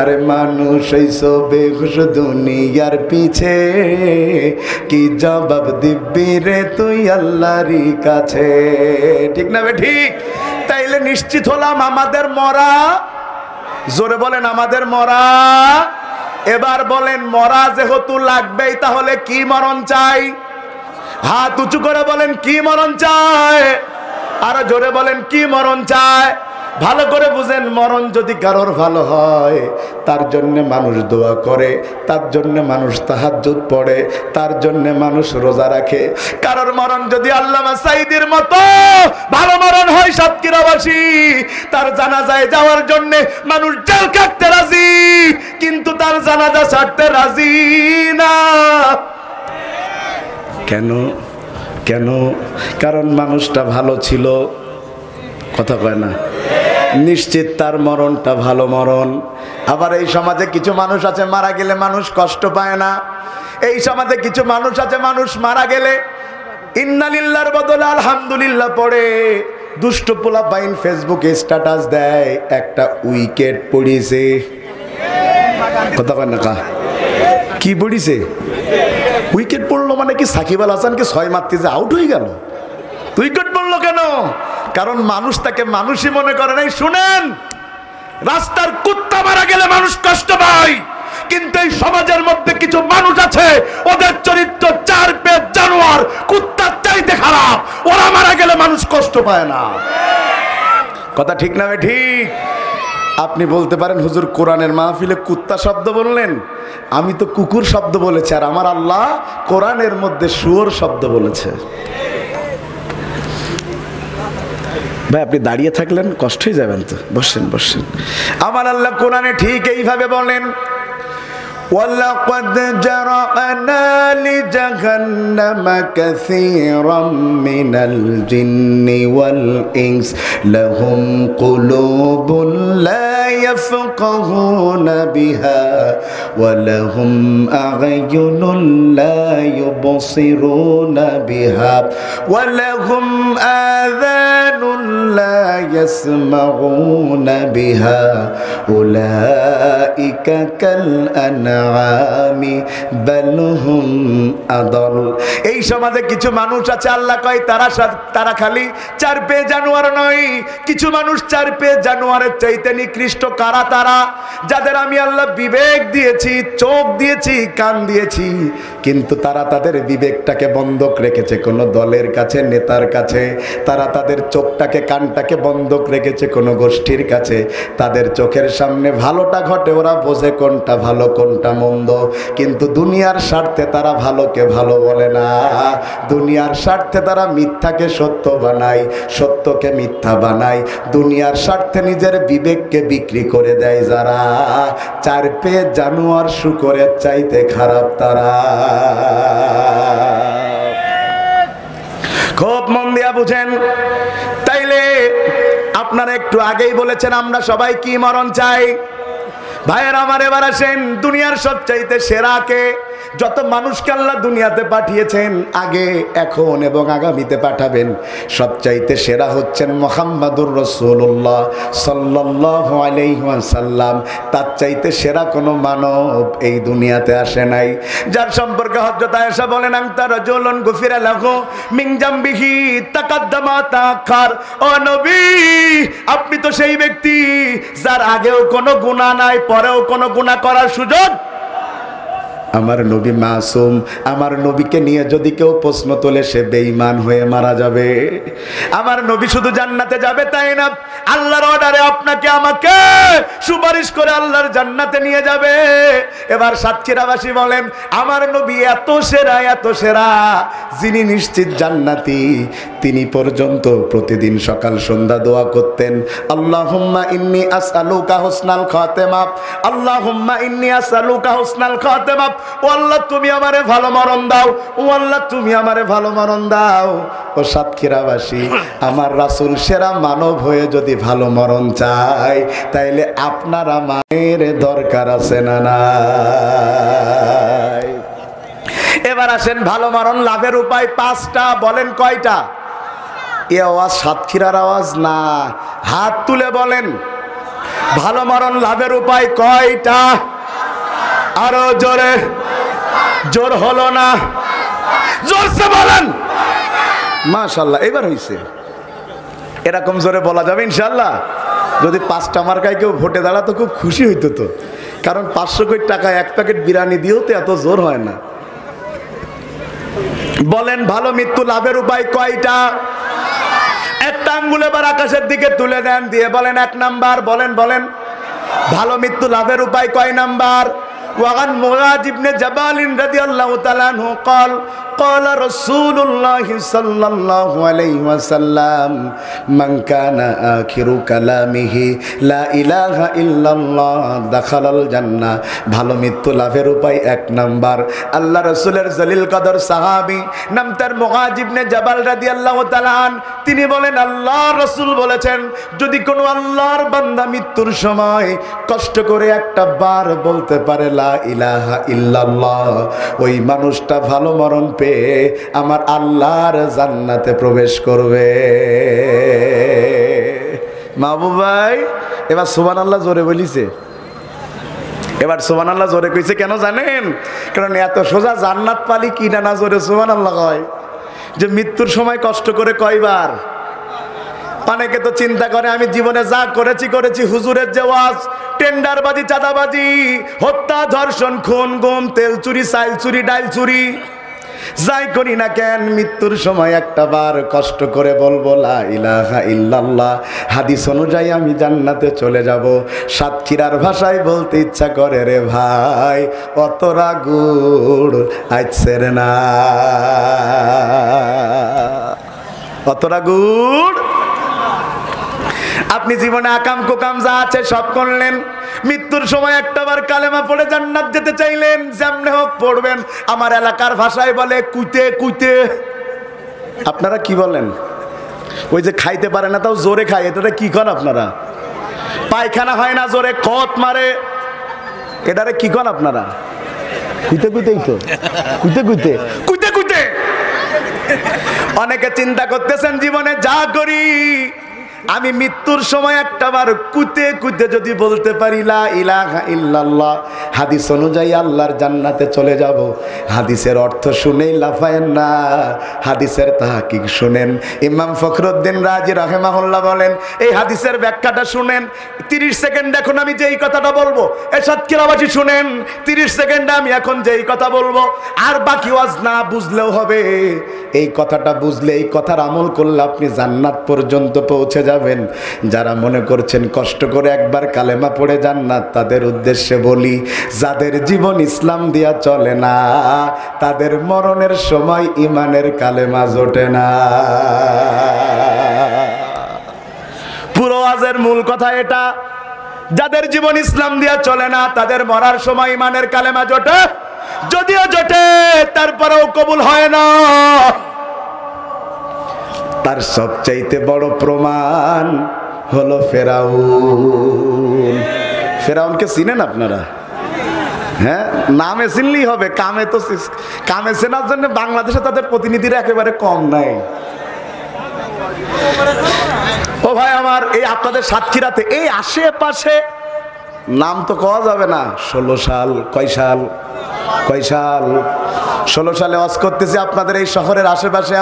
আরে মানুষ হইছো বেহুশ দুনিয়ার পিছে, কি জবাব দিবি রে তুই আল্লাহর কাছে? ঠিক না বে ঠিক? তাইলে নিশ্চিত হলাম আমাদের মরা। জোরে বলেন আমাদের মরা। এবার বলেন মরা যেহেতু লাগবেই, তাহলে কি মরণ চাই? হাত উঁচু করে বলেন কি মরণ চায়? আরো জোরে বলেন কি মরণ চায়? ভালো করে বুঝেন, মরণ যদি কারোর ভালো হয় তার জন্য মানুষ দোয়া করে, তার জন্য মানুষ তাহাজ্জুদ পড়ে, তার জন্য মানুষ রোজা রাখে। কারোর মরণ যদি আল্লামা সাঈদীর মতো ভালো মরণ হয় সাতক্ষীরাবাসী, তার জানাজায় যাওয়ার জন্য মানুষ জেল কাটতে রাজি, কিন্তু তার জানাজা ছাড়তে রাজি না। কেন? কেন? কারণ মানুষটা ভালো ছিল। কথা কয় না? নিশ্চিত তার মরণটা ভালো মরণ। আবার এই সমাজে কিছু মানুষ আছে মারা গেলে মানুষ কষ্ট পায় না। এই সমাজে কিছু মানুষ আছে মানুষ মারা গেলে ইন্নালিল্লাহর বদলে আলহামদুলিল্লাহ পড়ে। দুষ্ট পোলা বাইন ফেসবুকে স্ট্যাটাস দেয় একটা উইকেট পড়িয়েছে। কথা কয় না? কি পড়িছে? উইকেট পড়লো মানে কি সাকিব আল হাসানকে 6 মারতে যে আউট হয়ে গেল? উইকেট পড়লো কেন? কারণ মানুষ তাকে মানুষই মনে করে নাই। শুনেন, রাস্তার কুত্তা মারা গেলে মানুষ কষ্ট পায়, কিন্তু এই সমাজের মধ্যে কিছু মানুষ আছে ওদের চরিত্র 4 পেট জানোয়ার, কুত্তার চাইতে খারাপ। ওরা মারা গেলে মানুষ কষ্ট পায় না। কথা ঠিক না বে ঠিক? আপনি বলতে পারেন হুজুর কোরআনের মাহফিলে কুত্তা শব্দ বললেন, আমি তো কুকুর শব্দ বলেছি, আর আমার আল্লাহ কোরআনের মধ্যে শুয়োর শব্দ বলেছে। ভাই আপনি দাঁড়িয়ে থাকলেন কষ্ট হয়ে যাবেন তো, বসেন বসেন। আমার আল্লাহ কোরআনে ঠিক এইভাবে বলেন, وَلَقَدْ جَرَعْنَا لِجَهَنَّمَ كَثِيرًا مِنَ الْجِنِّ وَالْإِنسِ لَهُمْ قُلُوبٌ لَا يَفْقَهُونَ بِهَا وَلَهُمْ أَعْيُنٌ لَا يُبْصِرُونَ بِهَا وَلَهُمْ آذَانٌ لَا يَسْمَعُونَ بِهَا أُولَئِكَ كَالْأَنْعَامِ এই সমাজে কিছু মানুষ আছে আল্লাহ কয় তারা খালি 4 পে জানোয়ার নয়, কিছু মানুষ 4 পে জানোয়ারের চাইতে নিকৃষ্ট। কারা তারা? যাদের আমি আল্লাহ বিবেক দিয়েছি, চোখ দিয়েছি, কান দিয়েছি, কিন্তু তারা তারা তাদের বিবেকটাকে বন্ধক রেখেছে কোনো দলের কাছে, নেতার কাছে। তারা তাদের চোখটাকে, কানটাকে বন্ধক রেখেছে কোনো গোষ্ঠীর কাছে। তাদের চোখের সামনে ভালোটা ঘটে, ওরা বোঝে কোনটা ভালো কোনটা মন্দ, কিন্তু দুনিয়ার স্বার্থে তারা ভালোকে ভালো বলে না। দুনিয়ার স্বার্থে তারা মিথ্যাকে সত্য বানায়, সত্যকে মিথ্যা বানায়। দুনিয়ার স্বার্থে নিজের বিবেককে বিক্রি করে দেয় যারা, চার পেয়ে জানোয়ার শুকরের চাইতে খারাপ তারা। খুব মন দিয়া বুঝেন। তাইলে আপনারা একটু আগেই বলেছেন আমরা সবাই কি মরণ চাই। ভাইয়ের আমার, এবার আসেন দুনিয়ার সবচাইতে সেরা কে? যত মানুষকে আল্লাহ দুনিয়াতে পাঠিয়েছেন, আগে, এখন এবং আগামীতে পাঠাবেন, সবচাইতে সেরা হচ্ছেন মুহাম্মাদুর রাসূলুল্লাহ সাল্লাল্লাহু আলাইহি ওয়াসাল্লাম। তার চাইতে সেরা কোনো মানব এই দুনিয়াতে আসে নাই, যার সম্পর্কে হযরত আয়েশা বলেন আনতা রাজুলুন গুফিরা লাহু মিন জামবিহি তাকাদ্দামা তাআখার। ও নবী, আপনি তো সেই ব্যক্তি যার আগেও কোনো গুনাহ নাই, পরেও কোনো গুনাহ করার সুযোগ। আমার নবী মাসুম। আমার নবীকে নিয়ে যদি কেউ প্রশ্ন তোলে সে বেঈমান হয়ে মারা যাবে। আমার নবী শুধু জান্নাতে যাবে তাই না, আল্লাহর অর্ডারে আপনাকে আমাকে সুপারিশ করে আল্লাহর জান্নাতে নিয়ে যাবে। এবার সাতক্ষীরাবাসী বলেন আমার নবী এত সেরা, এত সেরা, যিনি নিশ্চিত জান্নাতি, তিনি পর্যন্ত প্রতিদিন সকাল সন্ধ্যা দোয়া করতেন, আল্লাহুম্মা ইন্নী আসআলুকা হুসনাল খাতেমা, আল্লাহুম্মা ইন্নী আসআলুকা হুসনাল খাতেমা। ও আল্লাহ তুমি আমারে ভালো মরণ দাও, ও আল্লাহ তুমি আমারে ভালো মরণ দাও। ও সাতক্ষীরাবাসী, আমার রাসূল সেরা মানব হয়ে যদি ভালো মরণ চায়, তাইলে আপনারা মায়ের দরকার আছে না নাই? এবার আসেন ভালো মরণ লাভের উপায় 5টা। বলেন কয়টা? এ আওয়াজ সাতক্ষীরার আওয়াজ না, হাত তুলে বলেন ভালো মরণ লাভের উপায় কয়টা? আরো জোরে, জোর হলো না, জোরসে বলেন। মাশাআল্লাহ, এবার হইছে। এরকম জোরে বলা যাবে ইনশাআল্লাহ। যদি 5টা মার্কায় কেউ ভোটে দাঁড়াতো খুব খুশি হইতো তো, কারণ 500 কোটি টাকায় 1 প্যাকেট বিরিয়ানি দিয়েও তো এত জোর হয় না। বলেন ভালো মৃত্যু লাভের উপায় কয়টা? একটা আঙ্গুল এবার আকাশের দিকে তুলে দেন, দিয়ে বলেন 1 নাম্বার। বলেন বলেন ভালো মৃত্যু লাভের উপায় কয় নাম্বার? وعن معاذ بن جبل رضي الله تعالى عنه قال قال رسول الله صلى الله عليه وسلم من كان آخر كلامه لا إله إلا الله دخل الجنة। ভালো মৃত্যু লাভের উপায় 1 নাম্বার, আল্লাহ রাসূলের জলিল কদর সাহাবী নাম তার মুআয ইবনে জাবাল রাদিয়াল্লাহু তাআলা আন, তিনি বলেন আল্লাহর রাসূল বলেছেন যদি কোনো আল্লাহর বান্দা মৃত্যুর সময় কষ্ট করে একটা বার বলতে পারে লা ইলাহা ইল্লাল্লাহ, ওই মানুষটা ভালো মরণ পেয়ে আমার আল্লাহর জান্নাতে প্রবেশ করবে। মাহবুব ভাই এবার সুবহানাল্লাহ জোরে বলিছে। এবার সুবহানাল্লাহ জোরে কইছে কেন জানেন? কারণ এত সোজা জান্নাত পালি কি না জোরে সুবহানাল্লাহ কয়, যে মৃত্যুর সময় কষ্ট করে কয়বার। অনেকে তো চিন্তা করে আমি জীবনে যা করেছি করেছি, হুজুরের যে ওয়াজ, টেন্ডারবাজি, চাঁদাবাজি, হত্যা, ধর্ষণ, খুন, গুম, তেল চুরি, চাল চুরি, ডাল চুরি, যাই করি না কেন মৃত্যুর সময় একটা বার কষ্ট করে বলবো লা ইলাহা ইল্লাল্লাহ, হাদিস অনুযায়ী আমি জান্নাতে চলে যাব। সাতক্ষীরার ভাষায় বলতে ইচ্ছা করে রে ভাই অতরা গুড় আইছে রে না, অতরা গুড়। আপনি জীবনে আকাম কুকাম যা আছে সব করলেন, মৃত্যুর সময় একটাবার কালেমা পড়ে জান্নাত যেতে চাইলেন, যেমনে হোক পড়বেন। আমার এলাকার ভাষায় বলে কুইতে কুইতে। আপনারা কি বলেন? ওই যে খাইতে পারে না তাও জোরে খায়, এটা কি কন আপনারা? পায়খানা হয় না জোরে খত মারে, এটারে কি কন আপনারা? কুইতে কুইতেই তো, কুইতে কুইতে কুইতে কুইতে। অনেকে চিন্তা করতেছেন জীবনে যা করি আমি মৃত্যুর সময় একটাবার কুতে কুতে যদি বলতে পারি লা ইলাহা ইল্লাল্লাহ, হাদিস অনুযায়ী আল্লাহর জান্নাতে চলে যাব। হাদিসের অর্থ শুনেই লাফায়েন না, হাদিসের তাহকিক শুনেন। ইমাম ফখরুদ্দিন রাজি রাহিমাহুল্লাহ বলেন, এই হাদিসের ব্যাখ্যাটা শুনেন। 30 সেকেন্ড এখন আমি যেই কথাটা বলবো, এরশাদ কিরাবাসী শুনেন, 30 সেকেন্ডে আমি এখন যেই কথা বলবো, আর বাকি ওয়াজ না বুঝলেও হবে। এই কথাটা বুঝলে, এই কথার আমল করলে আপনি জান্নাত পর্যন্ত পৌঁছে যাবেন। যারা মনে করছেন কষ্ট করে একবার কালেমা পড়ে জান্নাত, তাদের উদ্দেশ্যে বলি, যাদের জীবন ইসলাম দিয়া চলে না, তাদের মরণের সময় ইমানের কালেমা জোটে না। পুরো ওয়াজের মূল কথা এটা, যাদের জীবন ইসলাম দিয়া চলে না, তাদের মরার সময় ইমানের কালেমা জোটে, যদিও জোটে তারপরেও কবুল হয় না। তার সবচাইতে বড় প্রমাণ হলো ফেরাউন। ফেরাউনকে চিনেন আপনারা? হ্যাঁ, নামে চিনলেই হবে, কামে তো, কামে চেনার জন্য বাংলাদেশে তাদের প্রতিনিধিরা একেবারে কম নাই। ও ভাই আমার, এই আপনাদের সাতক্ষীরাতে এই আশেপাশে নাম তো কওয়া যাবে না। 16 সাল, কয় সাল 16 সালে ওয়াজ করতেছি আপনাদের এই শহরের আশেপাশে।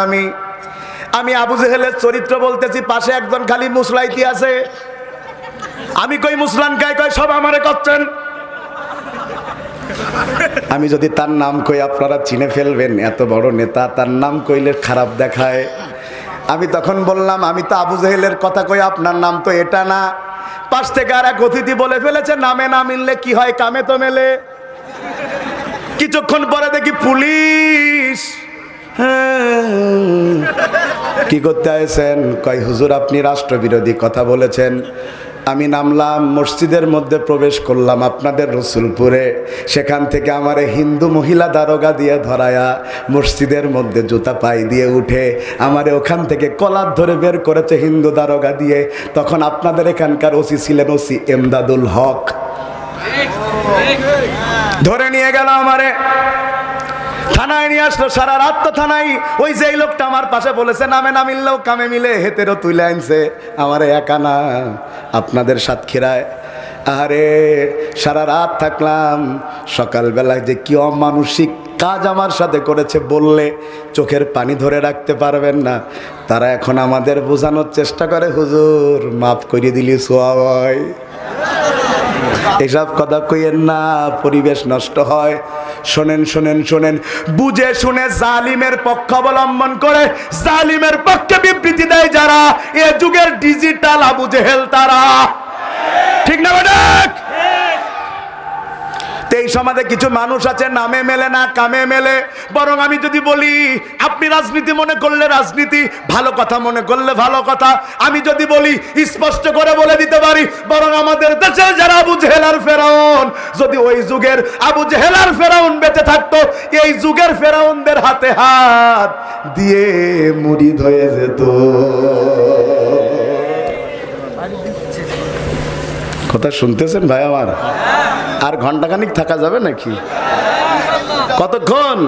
আমি আবু জেহেলের চরিত্র বলতেছি, পাশে একজন খালি মুসলাইতি আছে। আমি কই মুসলান গায়, কয় সব আমারে করছেন। আমি যদি তার নাম কই আপনারা চিনে ফেলবেন, এত বড় নেতা, তার নাম কইলে খারাপ দেখায়। আমি তখন বললাম, আমি তো আবু জেহেলের কথা কই, আপনার নাম তো এটা না। পাশ থেকে আর এক অতিথি বলে ফেলেছে, নামে না মিললে কি হয়, কামে তো মেলে। কিছুক্ষণ পরে দেখি পুলিশ। কি করতে আছেন? কয় হুজুর আপনি রাষ্ট্রবিরোধী কথা বলেছেন। আমি নামলাম, মসজিদের মধ্যে প্রবেশ করলাম আপনাদের রসুলপুরে। সেখান থেকে আমারে হিন্দু মহিলা দারোগা দিয়ে ধরায়া মসজিদের মধ্যে জুতা পাই দিয়ে উঠে আমারে ওখান থেকে কলার ধরে বের করেছে হিন্দু দারোগা দিয়ে। তখন আপনাদের এখানকার ওসি ছিলেন ওসি এমদাদুল হক। ধরে নিয়ে গেল আমারে, থানায় নিয়ে আসলো। সারা রাত তো থানায় ওই যেই লোকটা আমার পাশে বলেছে নামে না মিললেও কামে মিলে, হেতেরও তুলে আনছে। আমারে একা না, আপনাদের সাতক্ষীরায়। আরে সারা রাত থাকলাম। সকালবেলায় যে কি অমানুষিক কাজ আমার সাথে করেছে বললে চোখের পানি ধরে রাখতে পারবেন না। তারা এখন আমাদের বোঝানোর চেষ্টা করে, হুজুর মাফ করিয়ে দিলি সোয়াই। এসব কথা কইয়েন না, পরিবেশ নষ্ট হয়। শোনেন শোনেন শোনেন, বুঝে শুনে জালিমের পক্ষ অবলম্বন করে জালিমের পক্ষে বিবৃতি দেয় যারা, এ যুগের ডিজিটাল আবু জেহেল তারা। ঠিক না বেটা? এই সমাজে কিছু মানুষ আছে নামে মেলে না, কামে মেলে। বরং আমি যদি বলি, আপনি রাজনীতি মনে করলে রাজনীতি, ভালো কথা মনে করলে ভালো কথা। আমি যদি বলি, স্পষ্ট করে বলে দিতে পারি, বরং আমাদের দেশে যারা আবু জেহেল আর ফেরাউন, যদি ওই যুগের আবু জেহেল আর ফেরাউন বেঁচে থাকতো, এই যুগের ফেরাউনদের হাতে হাত দিয়ে মুড়িদ হয়ে যেত। কথা শুনতেছেন ভাই আমার? আর ঘন্টাখানিক থাকা যাবে নাকি? কতক্ষণ?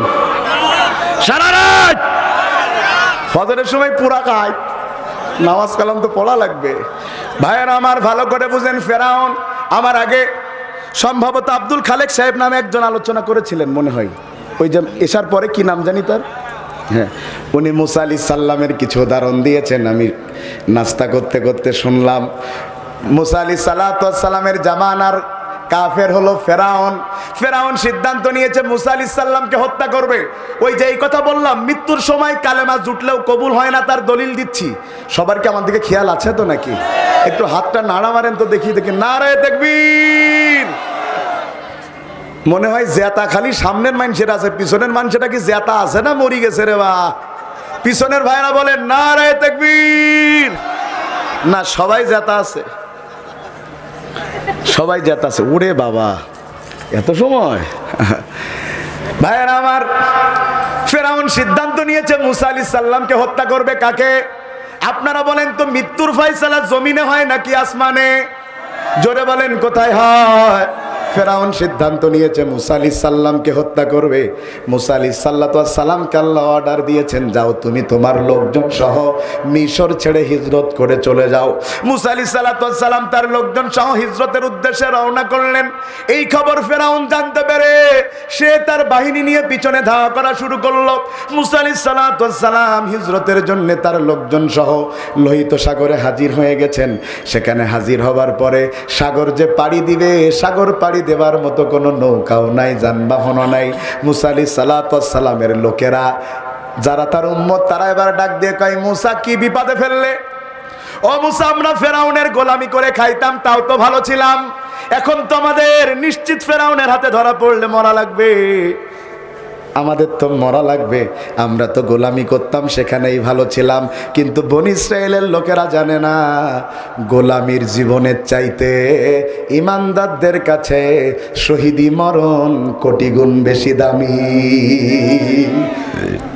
সারা রাত। ফজরের সময় পুরা খায়, নামাজ কালাম তো পড়া লাগবে। ভাইয়েরা আমার, ভালো করে বুঝেন, ফেরাউন আমার আগে সম্ভবত আব্দুল খালেক সাহেব নামে একজন আলোচনা করেছিলেন মনে হয়, ওই যে এসার পরে কি নাম জানি তার, হ্যাঁ, উনি মুসা আলাইহিস সালামের কিছু উদাহরণ দিয়েছেন। আমি নাস্তা করতে করতে শুনলাম, মুসা আলাইহিস সালামের জামানার কাফের হলো ফেরাউন। ফেরাউন সিদ্ধান্ত নিয়েছে মুসা আলাইহিস সালামকে হত্যা করবে। ওই যে এই কথা বললাম, মৃত্যুর সময় কালেমা জুটলেও কবুল হয় না, তার দলিল দিচ্ছি। সবার কি আমার দিকে খেয়াল আছে তো নাকি? একটু হাতটা নাড়া মারেন তো দেখি দেখি। নারায়ে তাকবীর। মনে হয় জেতা খালি সামনের মানুষের আছে, পিছনের মানুষেরা কি জেতা আছে না মরি গেছে রে বা? পিছনের ভাইরা বলেন নারায়ে তাকবীর। না, সবাই জেতা আছে, সবাই জেতা আছে। ওরে বাবা, এত সময়! ভাইয়েরা আমার, ফেরাউন সিদ্ধান্ত নিয়েছে মুসা আলাইহিস সালামকে হত্যা করবে। কাকে? আপনারা বলেন তো, মৃত্যুর ফয়সালা জমিনে হয় নাকি আসমানে? জোরে বলেন কোথায় হয়? ফেরাউন সিদ্ধান্ত নিয়েছে মুসা আলাইহিস সালামকে হত্যা করবে। মুসা আলাইহিস সালামকে আল্লাহ অর্ডার দিয়েছেন, যাও তুমি তোমার লোকজন সহ মিশর ছেড়ে হিজরত করে চলে যাও। মুসা আলাইহিস সালাম তার লোকজন সহ হিজরতের উদ্দেশ্যে রওনা করলেন। এই খবর ফেরাউন জানতে পেরে সে তার বাহিনী নিয়ে পিছনে ধাওয়া করা শুরু করলো। মুসা আলাইহিস সালাম হিজরতের জন্য তার লোকজন সহ লোহিত সাগরে হাজির হয়ে গেছেন। সেখানে হাজির হবার পরে সাগর যে পাড়ি দিবে, সাগর পাড়ি দেবার মতো কোনো নৌকাও নাই, যানবাহনও নাই। মুসা আলাইহিস সালামের লোকেরা যারা তার উম্মত, তারা এবার ডাক দিয়ে কয়, মুসা কি বিপদে ফেললে? ও মুসা, আমরা ফেরাউনের গোলামি করে খাইতাম, তাও তো ভালো ছিলাম। এখন তো আমাদের নিশ্চিত ফেরাউনের হাতে ধরা পড়লে মরা লাগবে। আমাদের তো মরা লাগবে, আমরা তো গোলামি করতাম, সেখানেই ভালো ছিলাম। কিন্তু বনি ইসরায়েলের লোকেরা জানে না, গোলামির জীবনের চাইতে ইমানদারদের কাছে শহীদি মরণ কোটি গুণ বেশি দামি।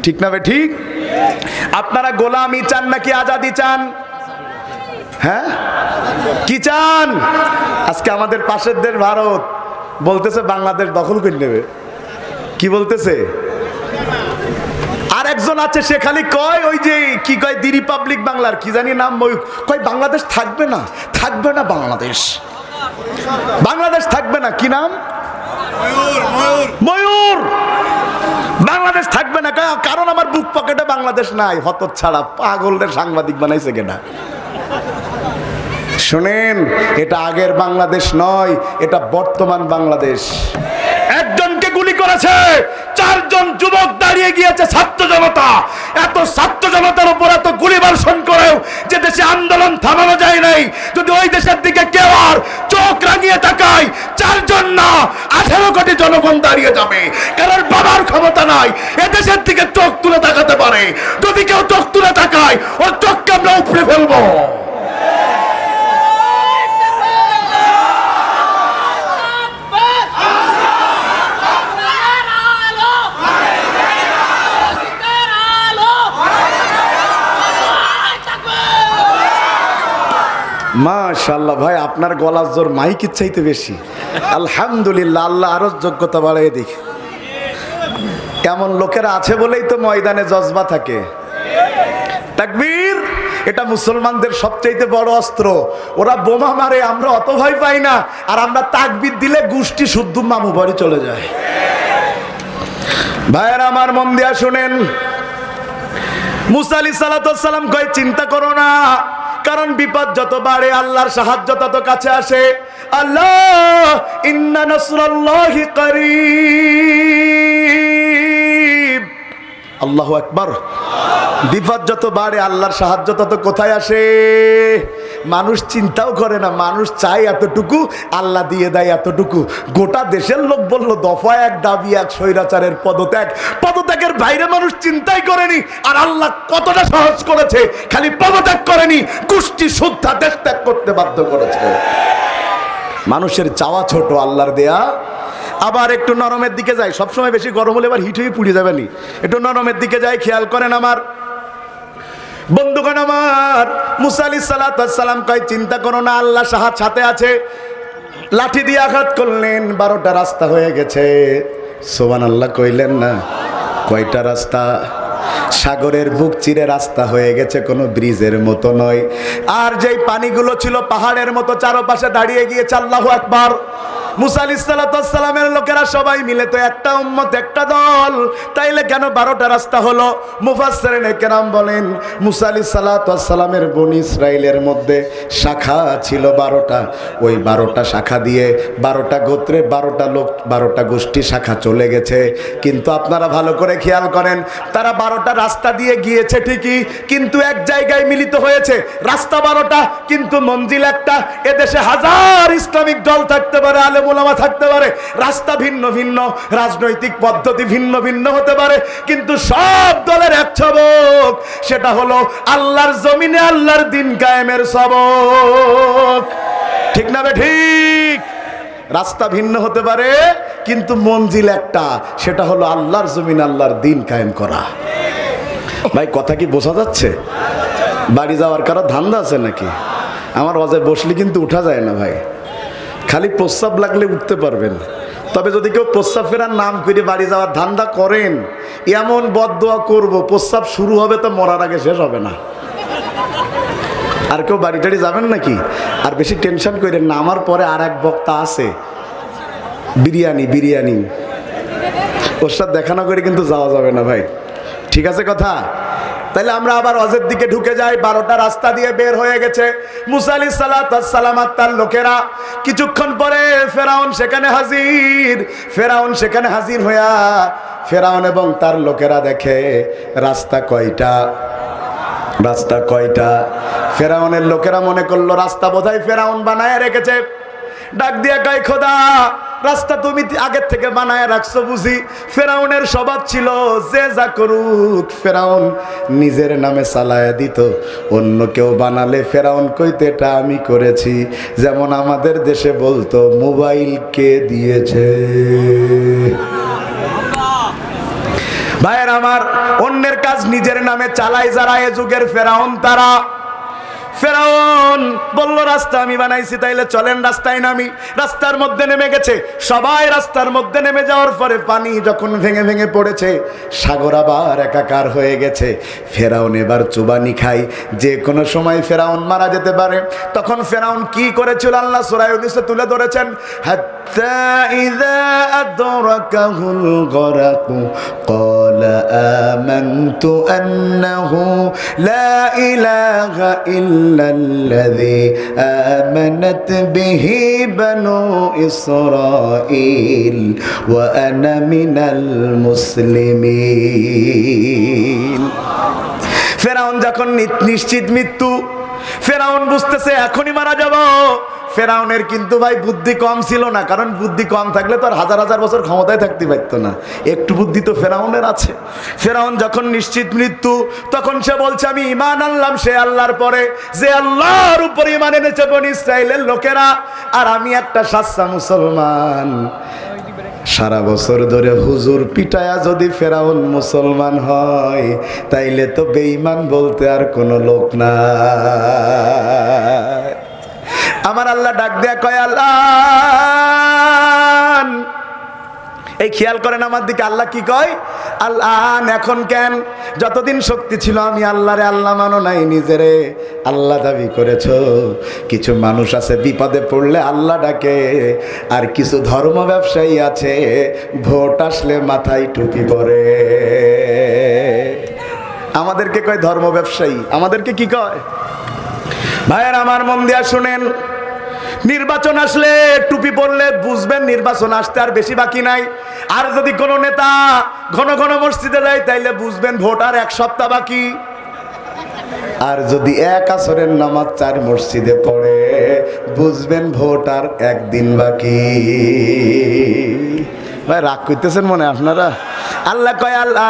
ঠিক না বে ঠিক? আপনারা গোলামি চান নাকি আজাদি চান? হ্যাঁ, কি চান? আজকে আমাদের পাশের দেশ ভারত বলতেছে বাংলাদেশ দখল করে নেবে। কি বলতেছে? আর একজন আছে, সে খালি কয়, ওই যে কি কয়, দি রিপাবলিক বাংলার কি জানি নাম, কয় বাংলাদেশ থাকবে না, থাকবে না বাংলাদেশ, বাংলাদেশ থাকবে না। কি নাম? ময়ূর। বাংলাদেশ থাকবে না, কারণ আমার বুক পকেটে বাংলাদেশ নাই। হতচ্ছাড়া পাগলদের সাংবাদিক বানাইছে কেনা? শুনেন, এটা আগের বাংলাদেশ নয়, এটা বর্তমান বাংলাদেশ। একজনকে গুলি করেছে, 4 জন যুবক দাঁড়িয়ে গিয়েছে, ছাত্র জনতা। এত ছাত্র জনতার উপর এত গুলি বর্ষণ করেও যে দেশে আন্দোলন থামানো যায় নাই, যদি ওই দেশের দিকে কেউ আর চোখ রাঙিয়ে তাকায়, 4 জন না 18 কোটি জনগণ দাঁড়িয়ে যাবে। কারণ বাবার ক্ষমতা নাই এ দেশের দিকে চোখ তুলে তাকাতে পারে। যদি কেউ চোখ তুলে তাকায়, ওর চোখকে আমরা উপড়ে ফেলবো। মাশাআল্লাহ ভাই, আপনার গলার জোর মাইকের চাইতে বেশি। আলহামদুলিল্লাহ, আল্লাহ আরো যোগ্যতা বাড়াই দিক। এমন লোকেরা আছে বলেই তো ময়দানে জজবা থাকে। তাকবীর, এটা মুসলমানদের সবচাইতে বড় অস্ত্র। ওরা বোমা মারে, আমরা অত ভয় পাই না। আর আমরা তাকবীর দিলে গোষ্ঠী শুদ্ধ মামু বাড়ি চলে যায়। ভাইয়েরা আমার, মন দিয়া শুনেন। মুসা আলাইহিস সালাম কয়, চিন্তা করো না, কারণ বিপদ যত বাড়ে আল্লাহর সাহায্য তত কাছে আসে। আল্লাহ ইন্না নাসরাল্লাহি করিব। আল্লাহু আকবার। বিপদ যত বাড়ে আল্লাহর সাহায্য তত কোথায় আসে? মানুষ চিন্তাও করে না, মানুষ চায় এতটুকু, আল্লাহ দিয়ে দেয় এতটুকু। গোটা দেশের লোক বলল দফা এক, দাবি এক, স্বৈরাচারের পদত্যাগ। পদত্যাগের বাইরে মানুষ চিন্তাই করেনি। আর আল্লাহ কতটা সহজ করেছে, খালি পদত্যাগ করেনি, গোষ্ঠী শুদ্ধা দেশ ত্যাগ করতে বাধ্য করেছে। মানুষের চাওয়া ছোট, আল্লাহর দেয়া। আবার একটু নরমের দিকে যাই। সবসময় বেশি গরম হলে এবার হিট হয়ে পুড়ে যাবেনি। একটু নরমের দিকে যাই, খেয়াল করেন আমার বন্ধুগণ। আমার মুসা আলাইহিস সালাম কয়, চিন্তা করো না, আল্লাহ সাথে আছে। লাঠি দিয়ে আঘাত করলেন, 12টা রাস্তা হয়ে গেছে। সুবহানাল্লাহ কইলেন না? কয়টা রাস্তা? সাগরের বুক চিরে রাস্তা হয়ে গেছে, কোনো ব্রিজের মতো নয়। আর যেই পানিগুলো ছিল পাহাড়ের মতো চারপাশে দাঁড়িয়ে গিয়েছে। আল্লাহু আকবার। মুসা আলাইহিস সালামের লোকেরা সবাই মিলে তো একটা উম্মত, একটা দল, তাইলে কেন 12টা রাস্তা হলো? মুফাসসিরিনে কেরাম বলেন, মুসা আলাইহিস সালামের বনি ইসরাইলের মধ্যে শাখা ছিল 12টা। ওই 12টা শাখা দিয়ে 12টা গোত্রে 12টা লোক, 12টা গোষ্ঠী শাখা চলে গেছে। কিন্তু আপনারা ভালো করে খেয়াল করেন, তারা 12টা রাস্তা দিয়ে গিয়েছে ঠিকই, কিন্তু এক জায়গায় মিলিত হয়েছে। রাস্তা 12টা, কিন্তু মঞ্জিল একটা। এদেশে হাজার ইসলামিক দল থাকতে পারে, আলেম ওলামা থাকতে পারে, রাস্তা ভিন্ন ভিন্ন, রাজনৈতিক পদ্ধতি ভিন্ন ভিন্ন হতে পারে, কিন্তু সব দলের এক সবক, সেটা হলো আল্লাহর জমিনে আল্লাহর দিন কায়েমের সবক। ঠিক না বে ঠিক? রাস্তা ভিন্ন হতে পারে, কিন্তু মঞ্জিল একটা, সেটা হলো আল্লাহর জমিনে আল্লাহর দিন কায়েম করা। ভাই কথা কি বোঝা যাচ্ছে? বাড়ি যাওয়ার কারো ধান্দা আছে নাকি? আমার ওয়াজে বসলে কিন্তু উঠা যায় না ভাই। খালি প্রস্রাব লাগলে উঠতে পারবেন। তবে যদি কেউ প্রস্রাব ফেরার নাম করে বাড়ি যাওয়ার ধান্দা করেন, এমন বদদোয়া করব, প্রস্রাব শুরু হবে তো মরার আগে শেষ হবে না। আর কেউ বাড়ি টাড়ি যাবেন নাকি? আর বেশি টেনশন করেন না, আমার পরে আর এক বক্তা আছে, বিরিয়ানি ওর সাথে দেখানো করে কিন্তু যাওয়া যাবে না ভাই, ঠিক আছে কথা? তাহলে আমরা আবার হজের দিকে ঢুকে যাই। 12টা রাস্তা দিয়ে বের হয়ে গেছে মুসা আলাইহিস সালাম আর তার লোকেরা। কিছুক্ষণ পরে ফেরাউন সেখানে হাজির হইয়া ফেরাউন এবং তার লোকেরা দেখে রাস্তা কয়টা। ফেরাউনের লোকেরা মনে করলো রাস্তা বোধহয় ফেরাউন বানায় রেখেছে। ডাক দিয়া কয়, খোদা রাস্তা তুমি আগের থেকে বানায় রাখছো বুঝি? ফেরাউনের স্বভাব ছিল যে যা করুক ফেরাউন নিজের নামে চালায়া দিত, অন্য কেউ বানালে ফেরাউন কইতো এটা আমি করেছি। যেমন আমাদের দেশে বলতো মোবাইল কে দিয়েছে। ভাইয়ের আমার, অন্যের কাজ নিজের নামে চালায় যারা এ যুগের ফেরাউন তারা। ফেরাউন বলল রাস্তা আমি বানাইছি, তাইলে চলেন রাস্তায় নামি। রাস্তার মধ্যে নেমে গেছে সবাই। রাস্তার মধ্যে নেমে যাওয়ার পরে পানি যখন ভেঙে ভেঙে পড়েছে, সাগর আবার একাকার হয়ে গেছে। ফেরাউন এবার চুবানি খাই, যে কোনো সময় ফেরাউন মারা যেতে পারে। তখন ফেরাউন কি করেছিল আল্লাহ সূরা ইউনূসে তুলে ধরেছেন, হাত্তা ইযা আদরাকাহুল গরাকু ক্বালা আমানতু আন্নাহু লা ইলাহা ইল্লাল্লাযী আমানাত বিহি বানু ইসরাঈল ওয়া আনা মিনাল মুসলিমিন। ফেরাউন যখন নিশ্চিত মৃত্যু, ফেরাউন বুঝতেছে এখনই মারা যাব। ফেরাউনের কিন্তু ভাই বুদ্ধি কম ছিল না, কারণ বুদ্ধি কম থাকলে তো আর হাজার হাজার বছর ক্ষমতায় থাকতে পারতো না। একটু বুদ্ধি তো ফেরাউনের আছে। ফেরাউন যখন নিশ্চিত মৃত্যু, তখন সে বলছে আমি ঈমান আনলাম সে আল্লাহর পরে, যে আল্লাহর উপর ঈমান এনেছে বনি ইসরাইলের লোকেরা, আর আমি একটা সাচ্চা মুসলমান। সারা বছর ধরে হুজুর পিটায়া যদি ফেরাউন মুসলমান হয়, তাইলে তো বেঈমান বলতে আর কোনো লোক না। আমার আল্লাহ ডাক দেয়া কয়, আল্লাহ এই খেয়াল করেন আমার দিকে, আল্লাহ কি কয়? আল্লাহ এখন কেন? যতদিন শক্তি ছিল আমি আল্লাহরে আল্লাহ মানো নাই, নিজেরে আল্লাহ দাবি করেছো। কিছু মানুষ আছে বিপদে পড়লে আল্লাহ ডাকে, আর কিছু ধর্ম ব্যবসায়ী আছে ভোট আসলে মাথায় টুপি পরে। আমাদেরকে কয় ধর্ম ব্যবসায়ী, আমাদেরকে কি কয়? ভাইয়ের আমার মন দিয়া শুনেন, নির্বাচন আসলে টুপি পরলে বুঝবেন নির্বাচন আসতে আর বেশি বাকি নাই। আর যদি কোনো নেতা ঘন ঘন মসজিদে যায়, তাইলে বুঝবেন ভোট আর 1 সপ্তাহ বাকি। আর যদি 1 আসরের নামাজ 4 মসজিদে পড়ে, বুঝবেন ভোট আর 1 দিন বাকি। ভাই রাগ করতেছেন মনে আপনারা? আল্লাহ কয়, আল্লাহ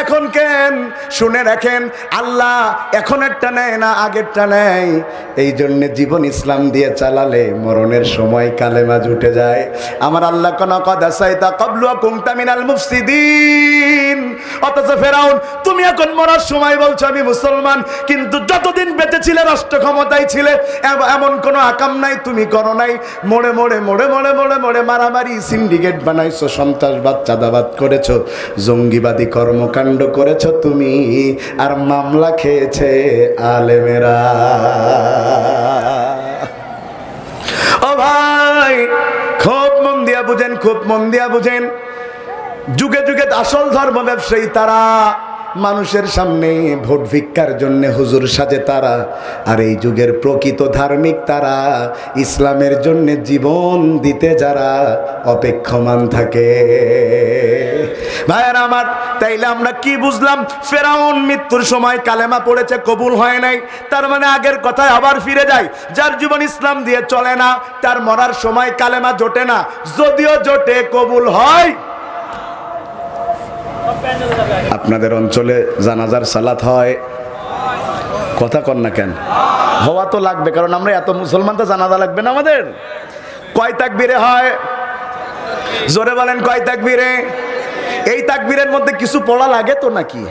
এখন কেন? শুনে রাখেন, আল্লাহ এখনেরটা নেয় না, আগেরটা নেয়। এই জন্যে জীবন ইসলাম দিয়ে চালালে মরণের সময় কালেমা জুটে যায়। আমার আল্লাহ কোন কথা সাইতা ক্বাবলু কুনতা মিনাল মুফসিদিন। অথচ ফেরাউন তুমি এখন মরার সময় বলছো আমি মুসলমান, কিন্তু যতদিন বেঁচে ছিলে রাষ্ট্র ক্ষমতায় ছিলে এমন কোনো আকাম নাই তুমি করো নাই। মোড়ে মোড়ে মোড়ে মোড়ে মোড়ে মোড়ে মারামারি, সিন্ডিকেট বানাইছো, সন্ত্রাসবাদ চাঁদাবাদ করেছো, জঙ্গিবাদী কর্মকাণ্ড করেছো তুমি, আর মামলা খেয়েছে আলেমেরা। ও ভাই খুব মন দিয়া বুঝেন, খুব মন দিয়া বুঝেন। যুগে যুগে আসল ধর্ম ব্যবসায়ী তারা, মানুষের সামনে ভোট ভিক্ষার জন্য হুজুর সাজে তারা, আর এই যুগের প্রকৃত ধার্মিক তারা, ইসলামের জন্য জীবন দিতে যারা অপেক্ষমান থাকে। ভাইয়েরা আমার, তাইলে আমরা কি বুঝলাম? ফেরাউন মৃত্যুর সময় কালেমা পড়েছে, কবুল হয় নাই। তার মানে আগের কথায় আবার ফিরে যায়, যার জীবন ইসলাম দিয়ে চলে না তার মরার সময় কালেমা জোটে না, যদিও জোটে কবুল হয়। আপনাদের অঞ্চলে জানাজার সালাত হয়? কথা কন না কেন? হওয়া তো লাগবে, কারণ আমরা এত মুসলমান, তো জানাজা লাগবে না আমাদের? কয় তাকবীরে হয়? জোরে বলেন, কয় তাকবীরে? এই তাকবীরের মধ্যে কিছু পড়া লাগে তো নাকি?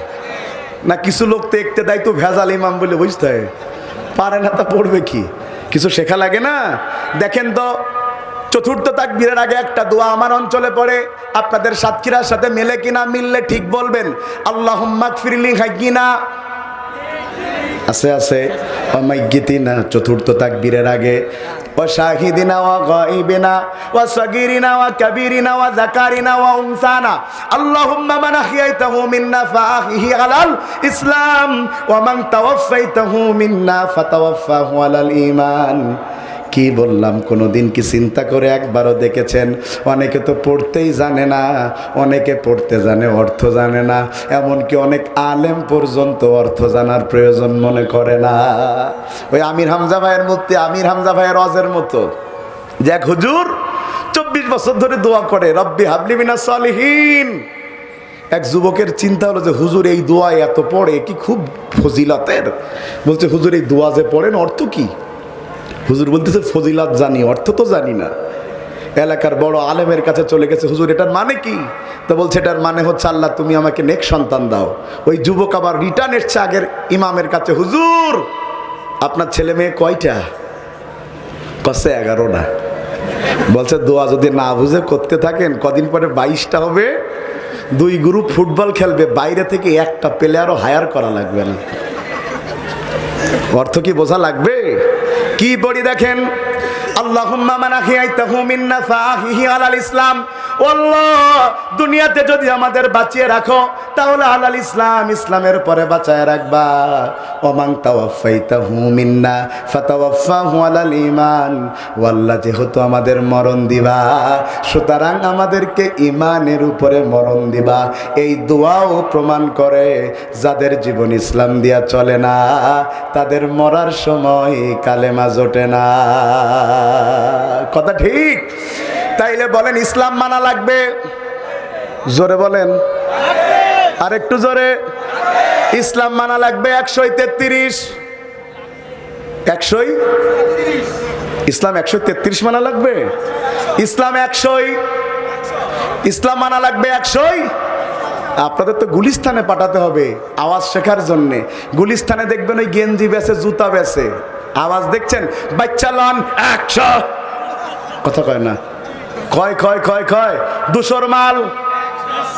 না কিছু লোক দেখতে দেয় তো ভেজাল ইমাম বলে বুঝতে হয়, পারে না তা পড়বে কি? কিছু শেখা লাগে না। দেখেন তো চতুর্থ তাকবীরের আগে একটা দোয়া আমার অঞ্চলে পড়ে, আপনাদের সাতক্ষীরার সাথে মেলে কিনা, মিললে ঠিক বলবেন। আল্লাহুম্মা গফিরলি হাইয়িনা, আছে আছে অমাইয়িতিনা চতুর্থ তাকবীরের আগে, ওয়া শাহিদিনা ওয়া গায়িবিনা ওয়া সাগীরিনা ওয়া কাবীরিনা ওয়া যাকারিনা ওয়া উনসানা, আল্লাহুম্মা মান আহইয়াইতাহু মিন্না ফাআহইহি আলাল ইসলাম ওয়া মান তাওয়াফাইতাহু মিন্না ফাতাওয়াফাহু আলাল ঈমান। কি বললাম, কোনোদিন কি চিন্তা করে একবারও দেখেছেন? অনেকে তো পড়তেই জানে না, অনেকে পড়তে জানে অর্থ জানে না, এমনকি অনেক আলেম পর্যন্ত অর্থ জানার প্রয়োজন মনে করে না। ওই আমির হামজা ভাইয়ের মূর্তি, আমির হামজা ভাইয়ের অজের মতো যে এক হুজুর 24 বছর ধরে দোয়া করে, রব্বি হাবলি মিনাস সালিহিন। এক যুবকের চিন্তা হলো যে হুজুর এই দোয়া এত পড়ে, কি খুব ফজিলতের। বলছে হুজুর এই দোয়া যে পড়েন অর্থ কি? হুজুর বলতেছে ফজিলাত জানি, অর্থ তো জানি না। এলাকার বড় আলেমের কাছে চলে গেছে, হুজুর এটার মানে কি? তো বলছে এটার মানে হচ্ছে আল্লাহ তুমি আমাকে নেক সন্তান দাও। ওই যুবক আবার রিটার্ন এসছে আগের ইমামের কাছে, হুজুর আপনার ছেলে মেয়ে কয়টা? কসে 11টা। বলছে দোয়া যদি না বুঝে করতে থাকেন কদিন পরে 22টা হবে, 2 গ্রুপ ফুটবল খেলবে, বাইরে থেকে একটা প্লেয়ারও হায়ার করা লাগবে না। অর্থ কি বোঝা লাগবে? কি পড়ি দেখেন, আল্লাহুম্মা মান আহইয়াইতাহু মিন্না ফাআহইহি আলাল ইসলাম। ও আল্লাহ, দুনিয়াতে যদি আমাদের বাঁচিয়ে রাখো তাহলে আলাল ইসলাম, ইসলামের পরে বাঁচায় রাখবা। ওয়া মান তাওয়াফাইতাহু মিন্না ফাতাওয়াফাহু আলাল ঈমান। ও আল্লাহ, যেহেতু আমাদের মরণ দিবা, সুতরাং আমাদেরকে ঈমানের উপরে মরণ দিবা। এই দোয়াও প্রমাণ করে যাদের জীবন ইসলাম দিয়া চলে না তাদের মরার সময় কালেমা জোটে না। কথা ঠিক? তাইলে বলেন ইসলাম মানা লাগবে? জোরে বলেন, আর একটু জোরে। ইসলাম মানা লাগবে 133। 100 ইসলাম 133 মানা লাগবে। ইসলাম 100, ইসলাম মানা লাগবে 100। আপনাদের তো গুলিস্তানে পাঠাতে হবে আওয়াজ শেখার জন্যে। গুলিস্তানে দেখবেন ওই গেঞ্জি বেচে, জুতা বেচে, আওয়াজ দেখছেন বাচ্চা লন 100। কথা কয় না, কয় কয় কয় কয় 200 মাল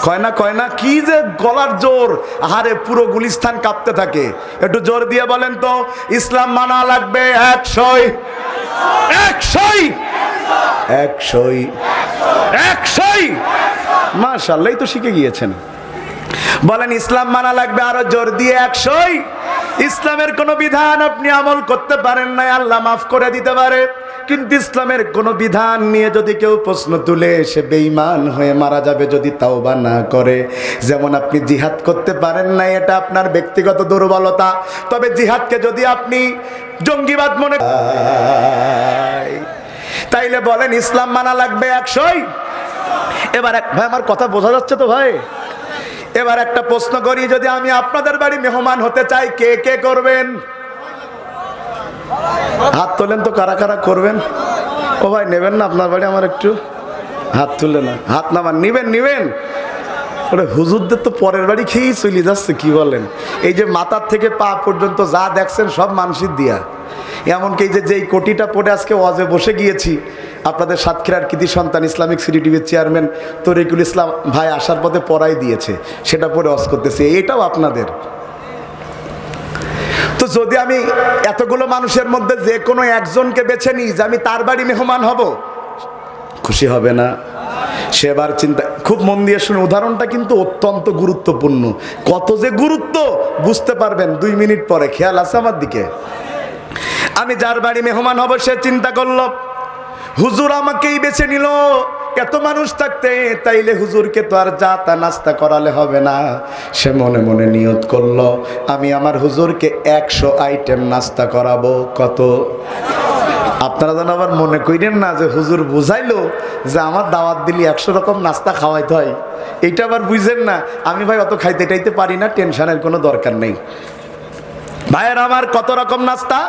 কয় না, কয় না। কি যে গলার জোর, আহারে পুরো গুলিস্তান কাঁপতে থাকে। একটু জোর দিয়ে বলেন তো, ইসলাম মানা লাগবে 100। 100 100 100। মাশাআল্লাহ, তো শিখে গিয়েছেন। বলেন ইসলাম মানা লাগবে আরো জোর দিয়ে 100। ইসলামের কোন বিধান আপনি আমল করতে পারেন না, আল্লাহ মাফ করে দিতে পারে, কিন্তু ইসলামের কোন বিধান নিয়ে যদি কেউ প্রশ্ন তুলে সে বেঈমান হয়ে মারা যাবে যদি তাওবা না করে। যেমন আপনি জিহাদ করতে পারেন না, এটা আপনার ব্যক্তিগত দুর্বলতা, তবে জিহাদকে যদি আপনি জঙ্গিবাদ মনে তাইলে বলেন ইসলাম মানা লাগবে 100। এবার ভাই আমার কথা বোঝা যাচ্ছে তো ভাই? এবার একটা প্রশ্ন করি, যদি আমি আপনাদের বাড়ি মেহমান হতে চাই, কে কে করবেন? হাত তোলেন তো, কারা কারা করবেন? ও ভাই নেবেন না আপনার বাড়ি আমার? একটু হাত তুলে না, হাত নামান, নিবেন নিবেন। ওরে হুজুরদের তো পরের বাড়ি খেয়েই চলে যাচ্ছে, কি বলেন? এই যে মাথার থেকে পা পর্যন্ত যা দেখছেন সব মানসিক দিয়া। এমনকি যেই কোটিটা পড়ে আজকে ওয়াজে বসে গিয়েছি, আপনাদের সাতক্ষীরার কৃতি সন্তান ইসলামিক সিটি টিভির চেয়ারম্যান তরিকুল ইসলাম ভাই আসার পথে পড়াই দিয়েছে, সেটা পরে ওয়াজ করতেছে, এটাও আপনাদের। তো যদি আমি এতগুলো মানুষের মধ্যে যে কোনো একজনকে বেছে নিই যে আমি তার বাড়ি মেহমান হব, খুশি হবে না? সেবার চিন্তা, খুব মন দিয়ে শুনে, উদাহরণটা কিন্তু অত্যন্ত গুরুত্বপূর্ণ। কত যে গুরুত্ব বুঝতে পারবেন 2 মিনিট পরে। খেয়াল আছে আমার দিকে? আমি যার বাড়ি মেহমান হব সে চিন্তা করলো হুজুর আমাকেই বেছে নিল এত মানুষ থাকতে, তাইলে হুজুরকে তো আর যা তা নাস্তা করালে হবে না। সে মনে মনে নিয়ত করলো আমি আমার হুজুরকে 100 আইটেম নাস্তা করাবো। কত? আপনারা যেন আবার মনে করেন না যে হুজুর বুঝাইলো যে আমার দাওয়াত দিলি 100 রকম নাস্তা খাওয়াইতে হয়, এইটা আবার বুঝেন না। আমি ভাই অত খাইতে টাইতে পারি না, টেনশনের কোনো দরকার নেই। ভাইয়ের আমার কত রকম নাস্তা,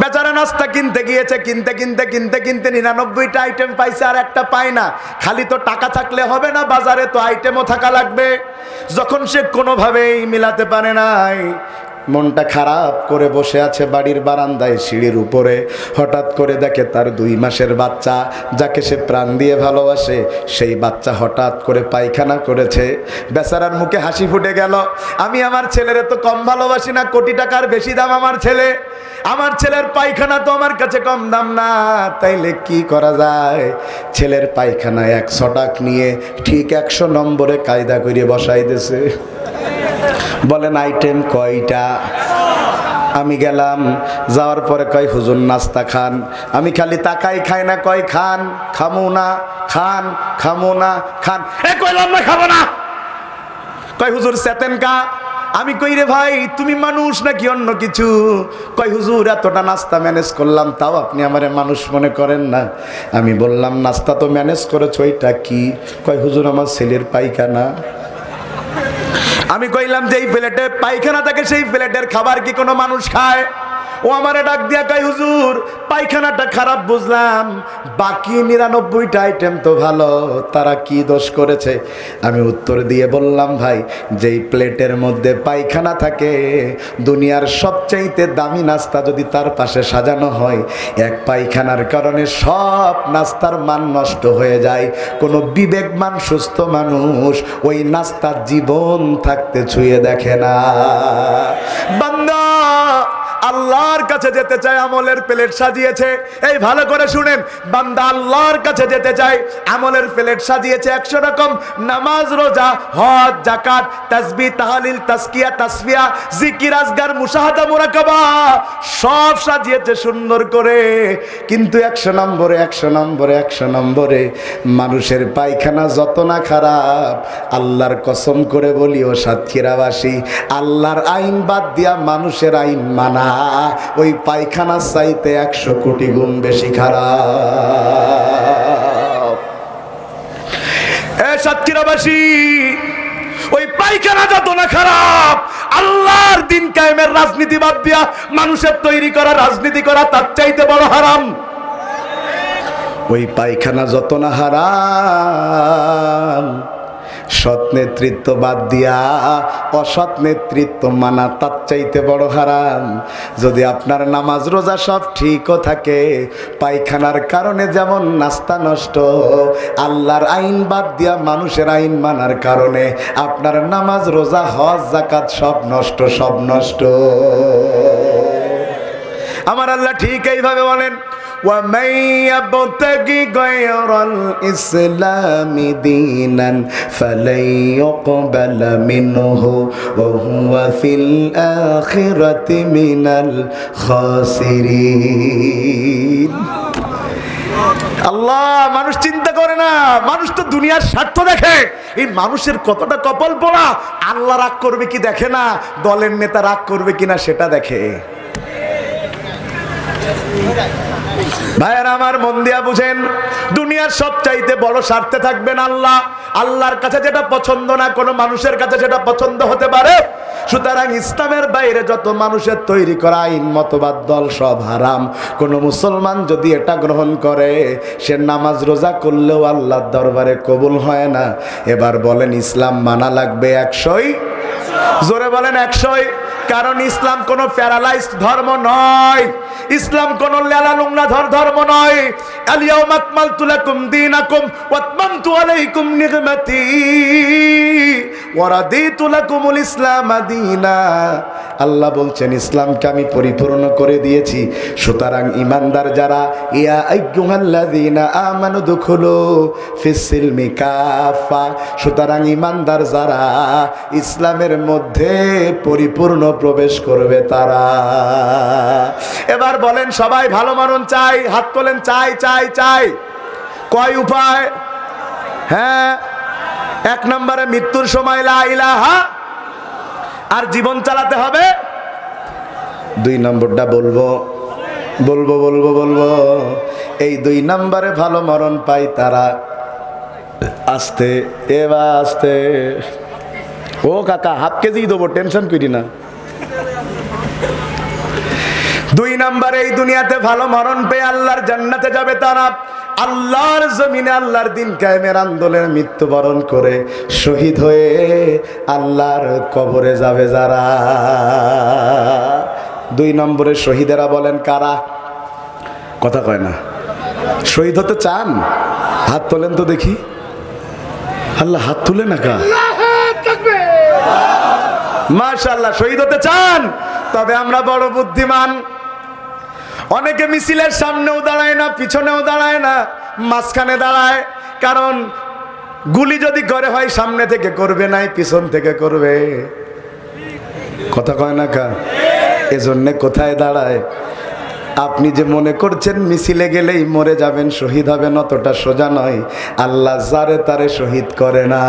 বেচারা নাস্তা কিনতে গিয়েছে, কিনতে কিনতে কিনতে কিনতে 99টা আইটেম পাইছে, আর একটা পায় না। খালি তো টাকা থাকলে হবে না, বাজারে তো আইটেমও থাকা লাগবে। যখন সে কোনোভাবেই মিলাতে পারে নাই, মনটা খারাপ করে বসে আছে বাড়ির বারান্দায় সিঁড়ির উপরে। হঠাৎ করে দেখে তার 2 মাসের বাচ্চা, যাকে সে প্রাণ দিয়ে ভালোবাসে, সেই বাচ্চা হঠাৎ করে পায়খানা করেছে। বেচারার মুখে হাসি ফুটে গেল। আমি আমার ছেলের তো কম ভালোবাসি না, কোটি টাকার বেশি দাম আমার ছেলে। আমার ছেলের পায়খানা তো আমার কাছে কম দাম না, তাইলে কি করা যায়? ছেলের পায়খানায় 100 টাকা নিয়ে ঠিক 100 নম্বরে কায়দা করে বসাই দিয়েছে। বলেন আইটেম কয়টা? আমি গেলাম, যাওয়ার পরে কয় হুজুর নাস্তা খান। আমি খালি তাকাই, খাই না। কয় খান। খামু না। খান। খামু না। খান। কইলাম না খাবো না। কয় হুজুর চেতেন কা? আমি কই রে ভাই, তুমি মানুষ নাকি অন্য কিছু? কয় হুজুর এতটা নাস্তা ম্যানেজ করলাম, তাও আপনি আমারে মানুষ মনে করেন না। আমি বললাম নাস্তা তো ম্যানেজ করেছো, ওইটা কি? কয় হুজুর আমার ছেলের পায়খানা। আমি কইলাম যে এই প্লেটে পায়খানা থাকে, সেই প্লেটের খাবার কি কোনো মানুষ খায়? ও আমারে ডাক দিয়া কয় হুজুর পায়খানাটা খারাপ বুঝলাম, বাকি 99টা আইটেম তো ভালো, তারা কি দোষ করেছে? আমি উত্তর দিয়ে বললাম ভাই, যেই প্লেটের মধ্যে পায়খানা থাকে, দুনিয়ার সবচাইতে দামি নাস্তা যদি তার পাশে সাজানো হয়, এক পায়খানার কারণে সব নাস্তার মান নষ্ট হয়ে যায়। কোনো বিবেকমান সুস্থ মানুষ ওই নাস্তার জীবন থাকতে ছুঁয়ে দেখে না। বান্দা আল্লাহর কাছে যেতে চায়, আমলের প্লেট সাজিয়েছে। এই ভালো করে শুনেন, বান্দা আল্লাহর কাছে যেতে চায়, আমলের প্লেট সাজিয়েছে 100 রকম। নামাজ, রোজা, হজ, যাকাত, তাসবিহ, তাহলিল, তাজকিয়া, তাসফিয়া, জিকির, আজগার, মুশাহাদা, মুরাকাবা সব সাজিয়েছে সুন্দর করে। কিন্তু 100 নম্বরে মানুষের পায়খানা যত না খারাপ, আল্লাহর কসম করে বলি ও সাতক্ষীরাবাসী, আল্লাহর আইন বাদ দিয়া মানুষের আইন মানা ওই পায়খানা চাইতে 100 কোটি গুণ বেশি খারাপ। সাতক্ষীরাবাসী, ওই পায়খানা যত না খারাপ, আল্লাহর দিন কায়েমের রাজনীতি বাদ দিয়া মানুষের তৈরি করা রাজনীতি করা তার চাইতে বড় হারাম। ওই পায়খানা যত না হারাম, সৎ নেতৃত্ব বাদ দিয়া অসৎ নেতৃত্ব মানা তার চাইতে বড় হারাম। যদি আপনার নামাজ রোজা সব ঠিকও থাকে, পায়খানার কারণে যেমন নাস্তা নষ্ট, আল্লাহর আইন বাদ দিয়া মানুষের আইন মানার কারণে আপনার নামাজ রোজা হজ যাকাত সব নষ্ট, সব নষ্ট। আমার আল্লাহ ঠিক এইভাবে বলেন, وَمَن يَبْتَغِ غَيْرَ الْإِسْلَامِ دِينًا فَلَن يُقْبَلَ مِنْهُ وَهُوَ فِي الْآخِرَةِ مِنَ الْخَاسِرِينَ। আল্লাহ মানুষ চিন্তা করে না, মানুষ তো দুনিয়ার স্বার্থ দেখে। এই মানুষের কতটা কপাল পোড়া, আল্লাহ রাগ করবে কি দেখে না, দলের নেতা রাগ করবে কিনা সেটা দেখে। ভাইয়েরা আমার, মন দিয়া বুঝেন, দুনিয়ার সবচাইতে বড় স্বার্থে থাকবেন আল্লাহ। আল্লাহর কাছে যেটা পছন্দ না, কোনো মানুষের কাছে সেটা পছন্দ হতে পারে। সুতরাং ইসলামের বাইরে যত মানুষের তৈরি করা আইন, মতবাদ, দল সব হারাম। কোনো মুসলমান যদি এটা গ্রহণ করে, সে নামাজ রোজা করলেও আল্লাহর দরবারে কবুল হয় না। এবার বলেন ইসলাম মানা লাগবে 100? জোরে বলেন 100? কারণ ইসলাম কোনো প্যারালাইজড ধর্ম নয়, ইসলাম কোন লেলা লুংলা ধর্ম নয়। আল-ইয়াওমা আকমালতু লাকুম দীনাকুম ওয়া আতমামতু আলাইকুম নি'মাতি ওয়া রাদিতু লাকুমুল ইসলাম দীনা। আল্লাহ বলছেন ইসলামকে আমি পরিপূর্ণ করে দিয়েছি। সুতরাং ঈমানদার যারা, ইয়া আইয়ুহাল্লাযীনা আমানু দুখুলু ফিস-সিলমি কাফা, সুতরাং ঈমানদার যারা ইসলামের মধ্যে পরিপূর্ণ প্রবেশ করবে তারা। এবার বলেন সবাই ভালো মরণ চাই, হাত তোলেন। চাই চাই চাই। কয় উপায়? হ্যাঁ, 1 নম্বরে মৃত্যুর সময় লা ইলাহা, আর জীবন চালাতে হবে। 2 নম্বরটা বলবো বলবো বলবো বলবো এই 2 নম্বরে ভালো মরণ পাই তারা। আস্তে এবার আস্তে। ও কাকা, হাফ কেজি দেবো, টেনশন করি না। 2 নম্বরে এই দুনিয়াতে ভালো মরণ পেয়ে আল্লাহর জান্নাতে যাবে তারা। আল্লাহর জমিনে আল্লাহর দিন কায়েমের আন্দোলনে মৃত্যুবরণ করে শহীদ হয়ে আল্লাহর কবরে যাবে যারা। 2 নম্বরে শহীদেরা বলেন কারা? কথা কয় না। শহীদ হতে চান? হাত তোলেন তো দেখি। আল্লাহ হাত তুলে না কা? মাশাআল্লাহ, শহীদ হতে চান? তবে আমরা বড় বুদ্ধিমান। অনেকে মিছিলের সামনেও দাঁড়ায় না, পিছনেও দাঁড়ায় না, মাঝখানে দাঁড়ায়। কারণ গুলি যদি করে হয় সামনে থেকে করবে নাই পিছন থেকে করবে। কথা কয় না কা? এজন্য কোথায় দাঁড়ায়? আপনি যে মনে করছেন মিছিলে গেলেই মরে যাবেন, শহীদ হবেন, অতটা সোজা নয়। আল্লাহ যারে তারে শহীদ করে না।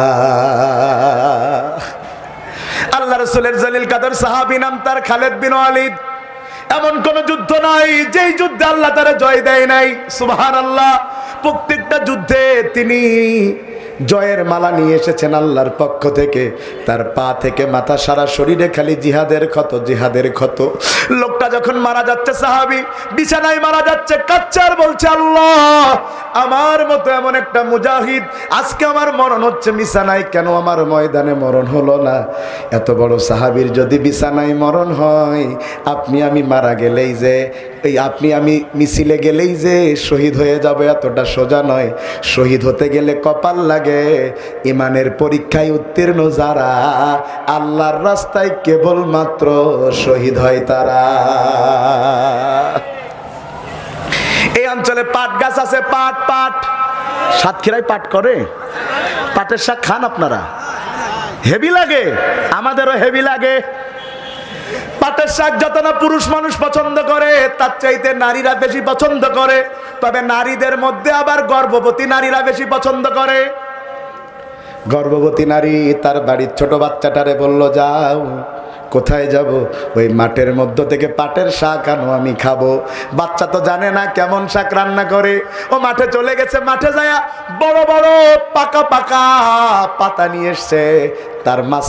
আল্লাহ রাসূলের জলিল কাদের সাহাবী নাম তার খালেদ বিন ওয়ালিদ। এমন কোন যুদ্ধ নাই যেই যুদ্ধে আল্লাহ তারা জয় দেয় নাই। সুবহানাল্লাহ। প্রত্যেকটা যুদ্ধে তিনি জয়ের মালা নিয়ে এসেছেন আল্লাহর পক্ষ থেকে। তার পা থেকে মাথা সারা শরীরে খালি জিহাদের ক্ষত, জিহাদের ক্ষত। লোকটা যখন মারা যাচ্ছে, সাহাবী বিছানায় মারা যাচ্ছে, কাচ্চা আর বলছে, আল্লাহ আমার মতো এমন একটা মুজাহিদ, আজকে আমার মরণ হচ্ছে বিছানায়, কেন আমার ময়দানে মরণ হলো না? এত বড় সাহাবীর যদি বিছানায় মরণ হয়, আপনি আমি মারা গেলেই যে আপনি আমি মিছিলে গেলেই যে শহীদ হয়ে যাবে এতটা সোজা নয়। শহীদ হতে গেলে কপাল লাগে। ইমানের পরীক্ষায় উত্তীর্ণ যারা, আল্লাহর রাস্তায় কেবলমাত্র শহীদ হয় তারা। এই অঞ্চলে পাট গাছ আছে, পাট পাট সাতক্ষীরায় পাট করে। পাটের শাক খান আপনারা? হেভি লাগে, আমাদেরও হেভি লাগে। পাটের শাক যত না পুরুষ মানুষ পছন্দ করে, তার চাইতে নারীরা বেশি পছন্দ করে। তবে নারীদের মধ্যে আবার গর্ভবতী নারীরা বেশি পছন্দ করে। গর্ভবতী নারী তার বাড়ির ছোট বাচ্চাটারে বলল, যাও। কোথায় যাব? ওই মাঠের মধ্য থেকে পাটের শাক আনো, আমি খাবো। বাচ্চা তো জানে না কেমন শাক রান্না করে। ও মাঠে চলে গেছে। মাঠে যায় বড় বড় পাকা পাকা পাতা নিয়ে এসছে। তার মাছ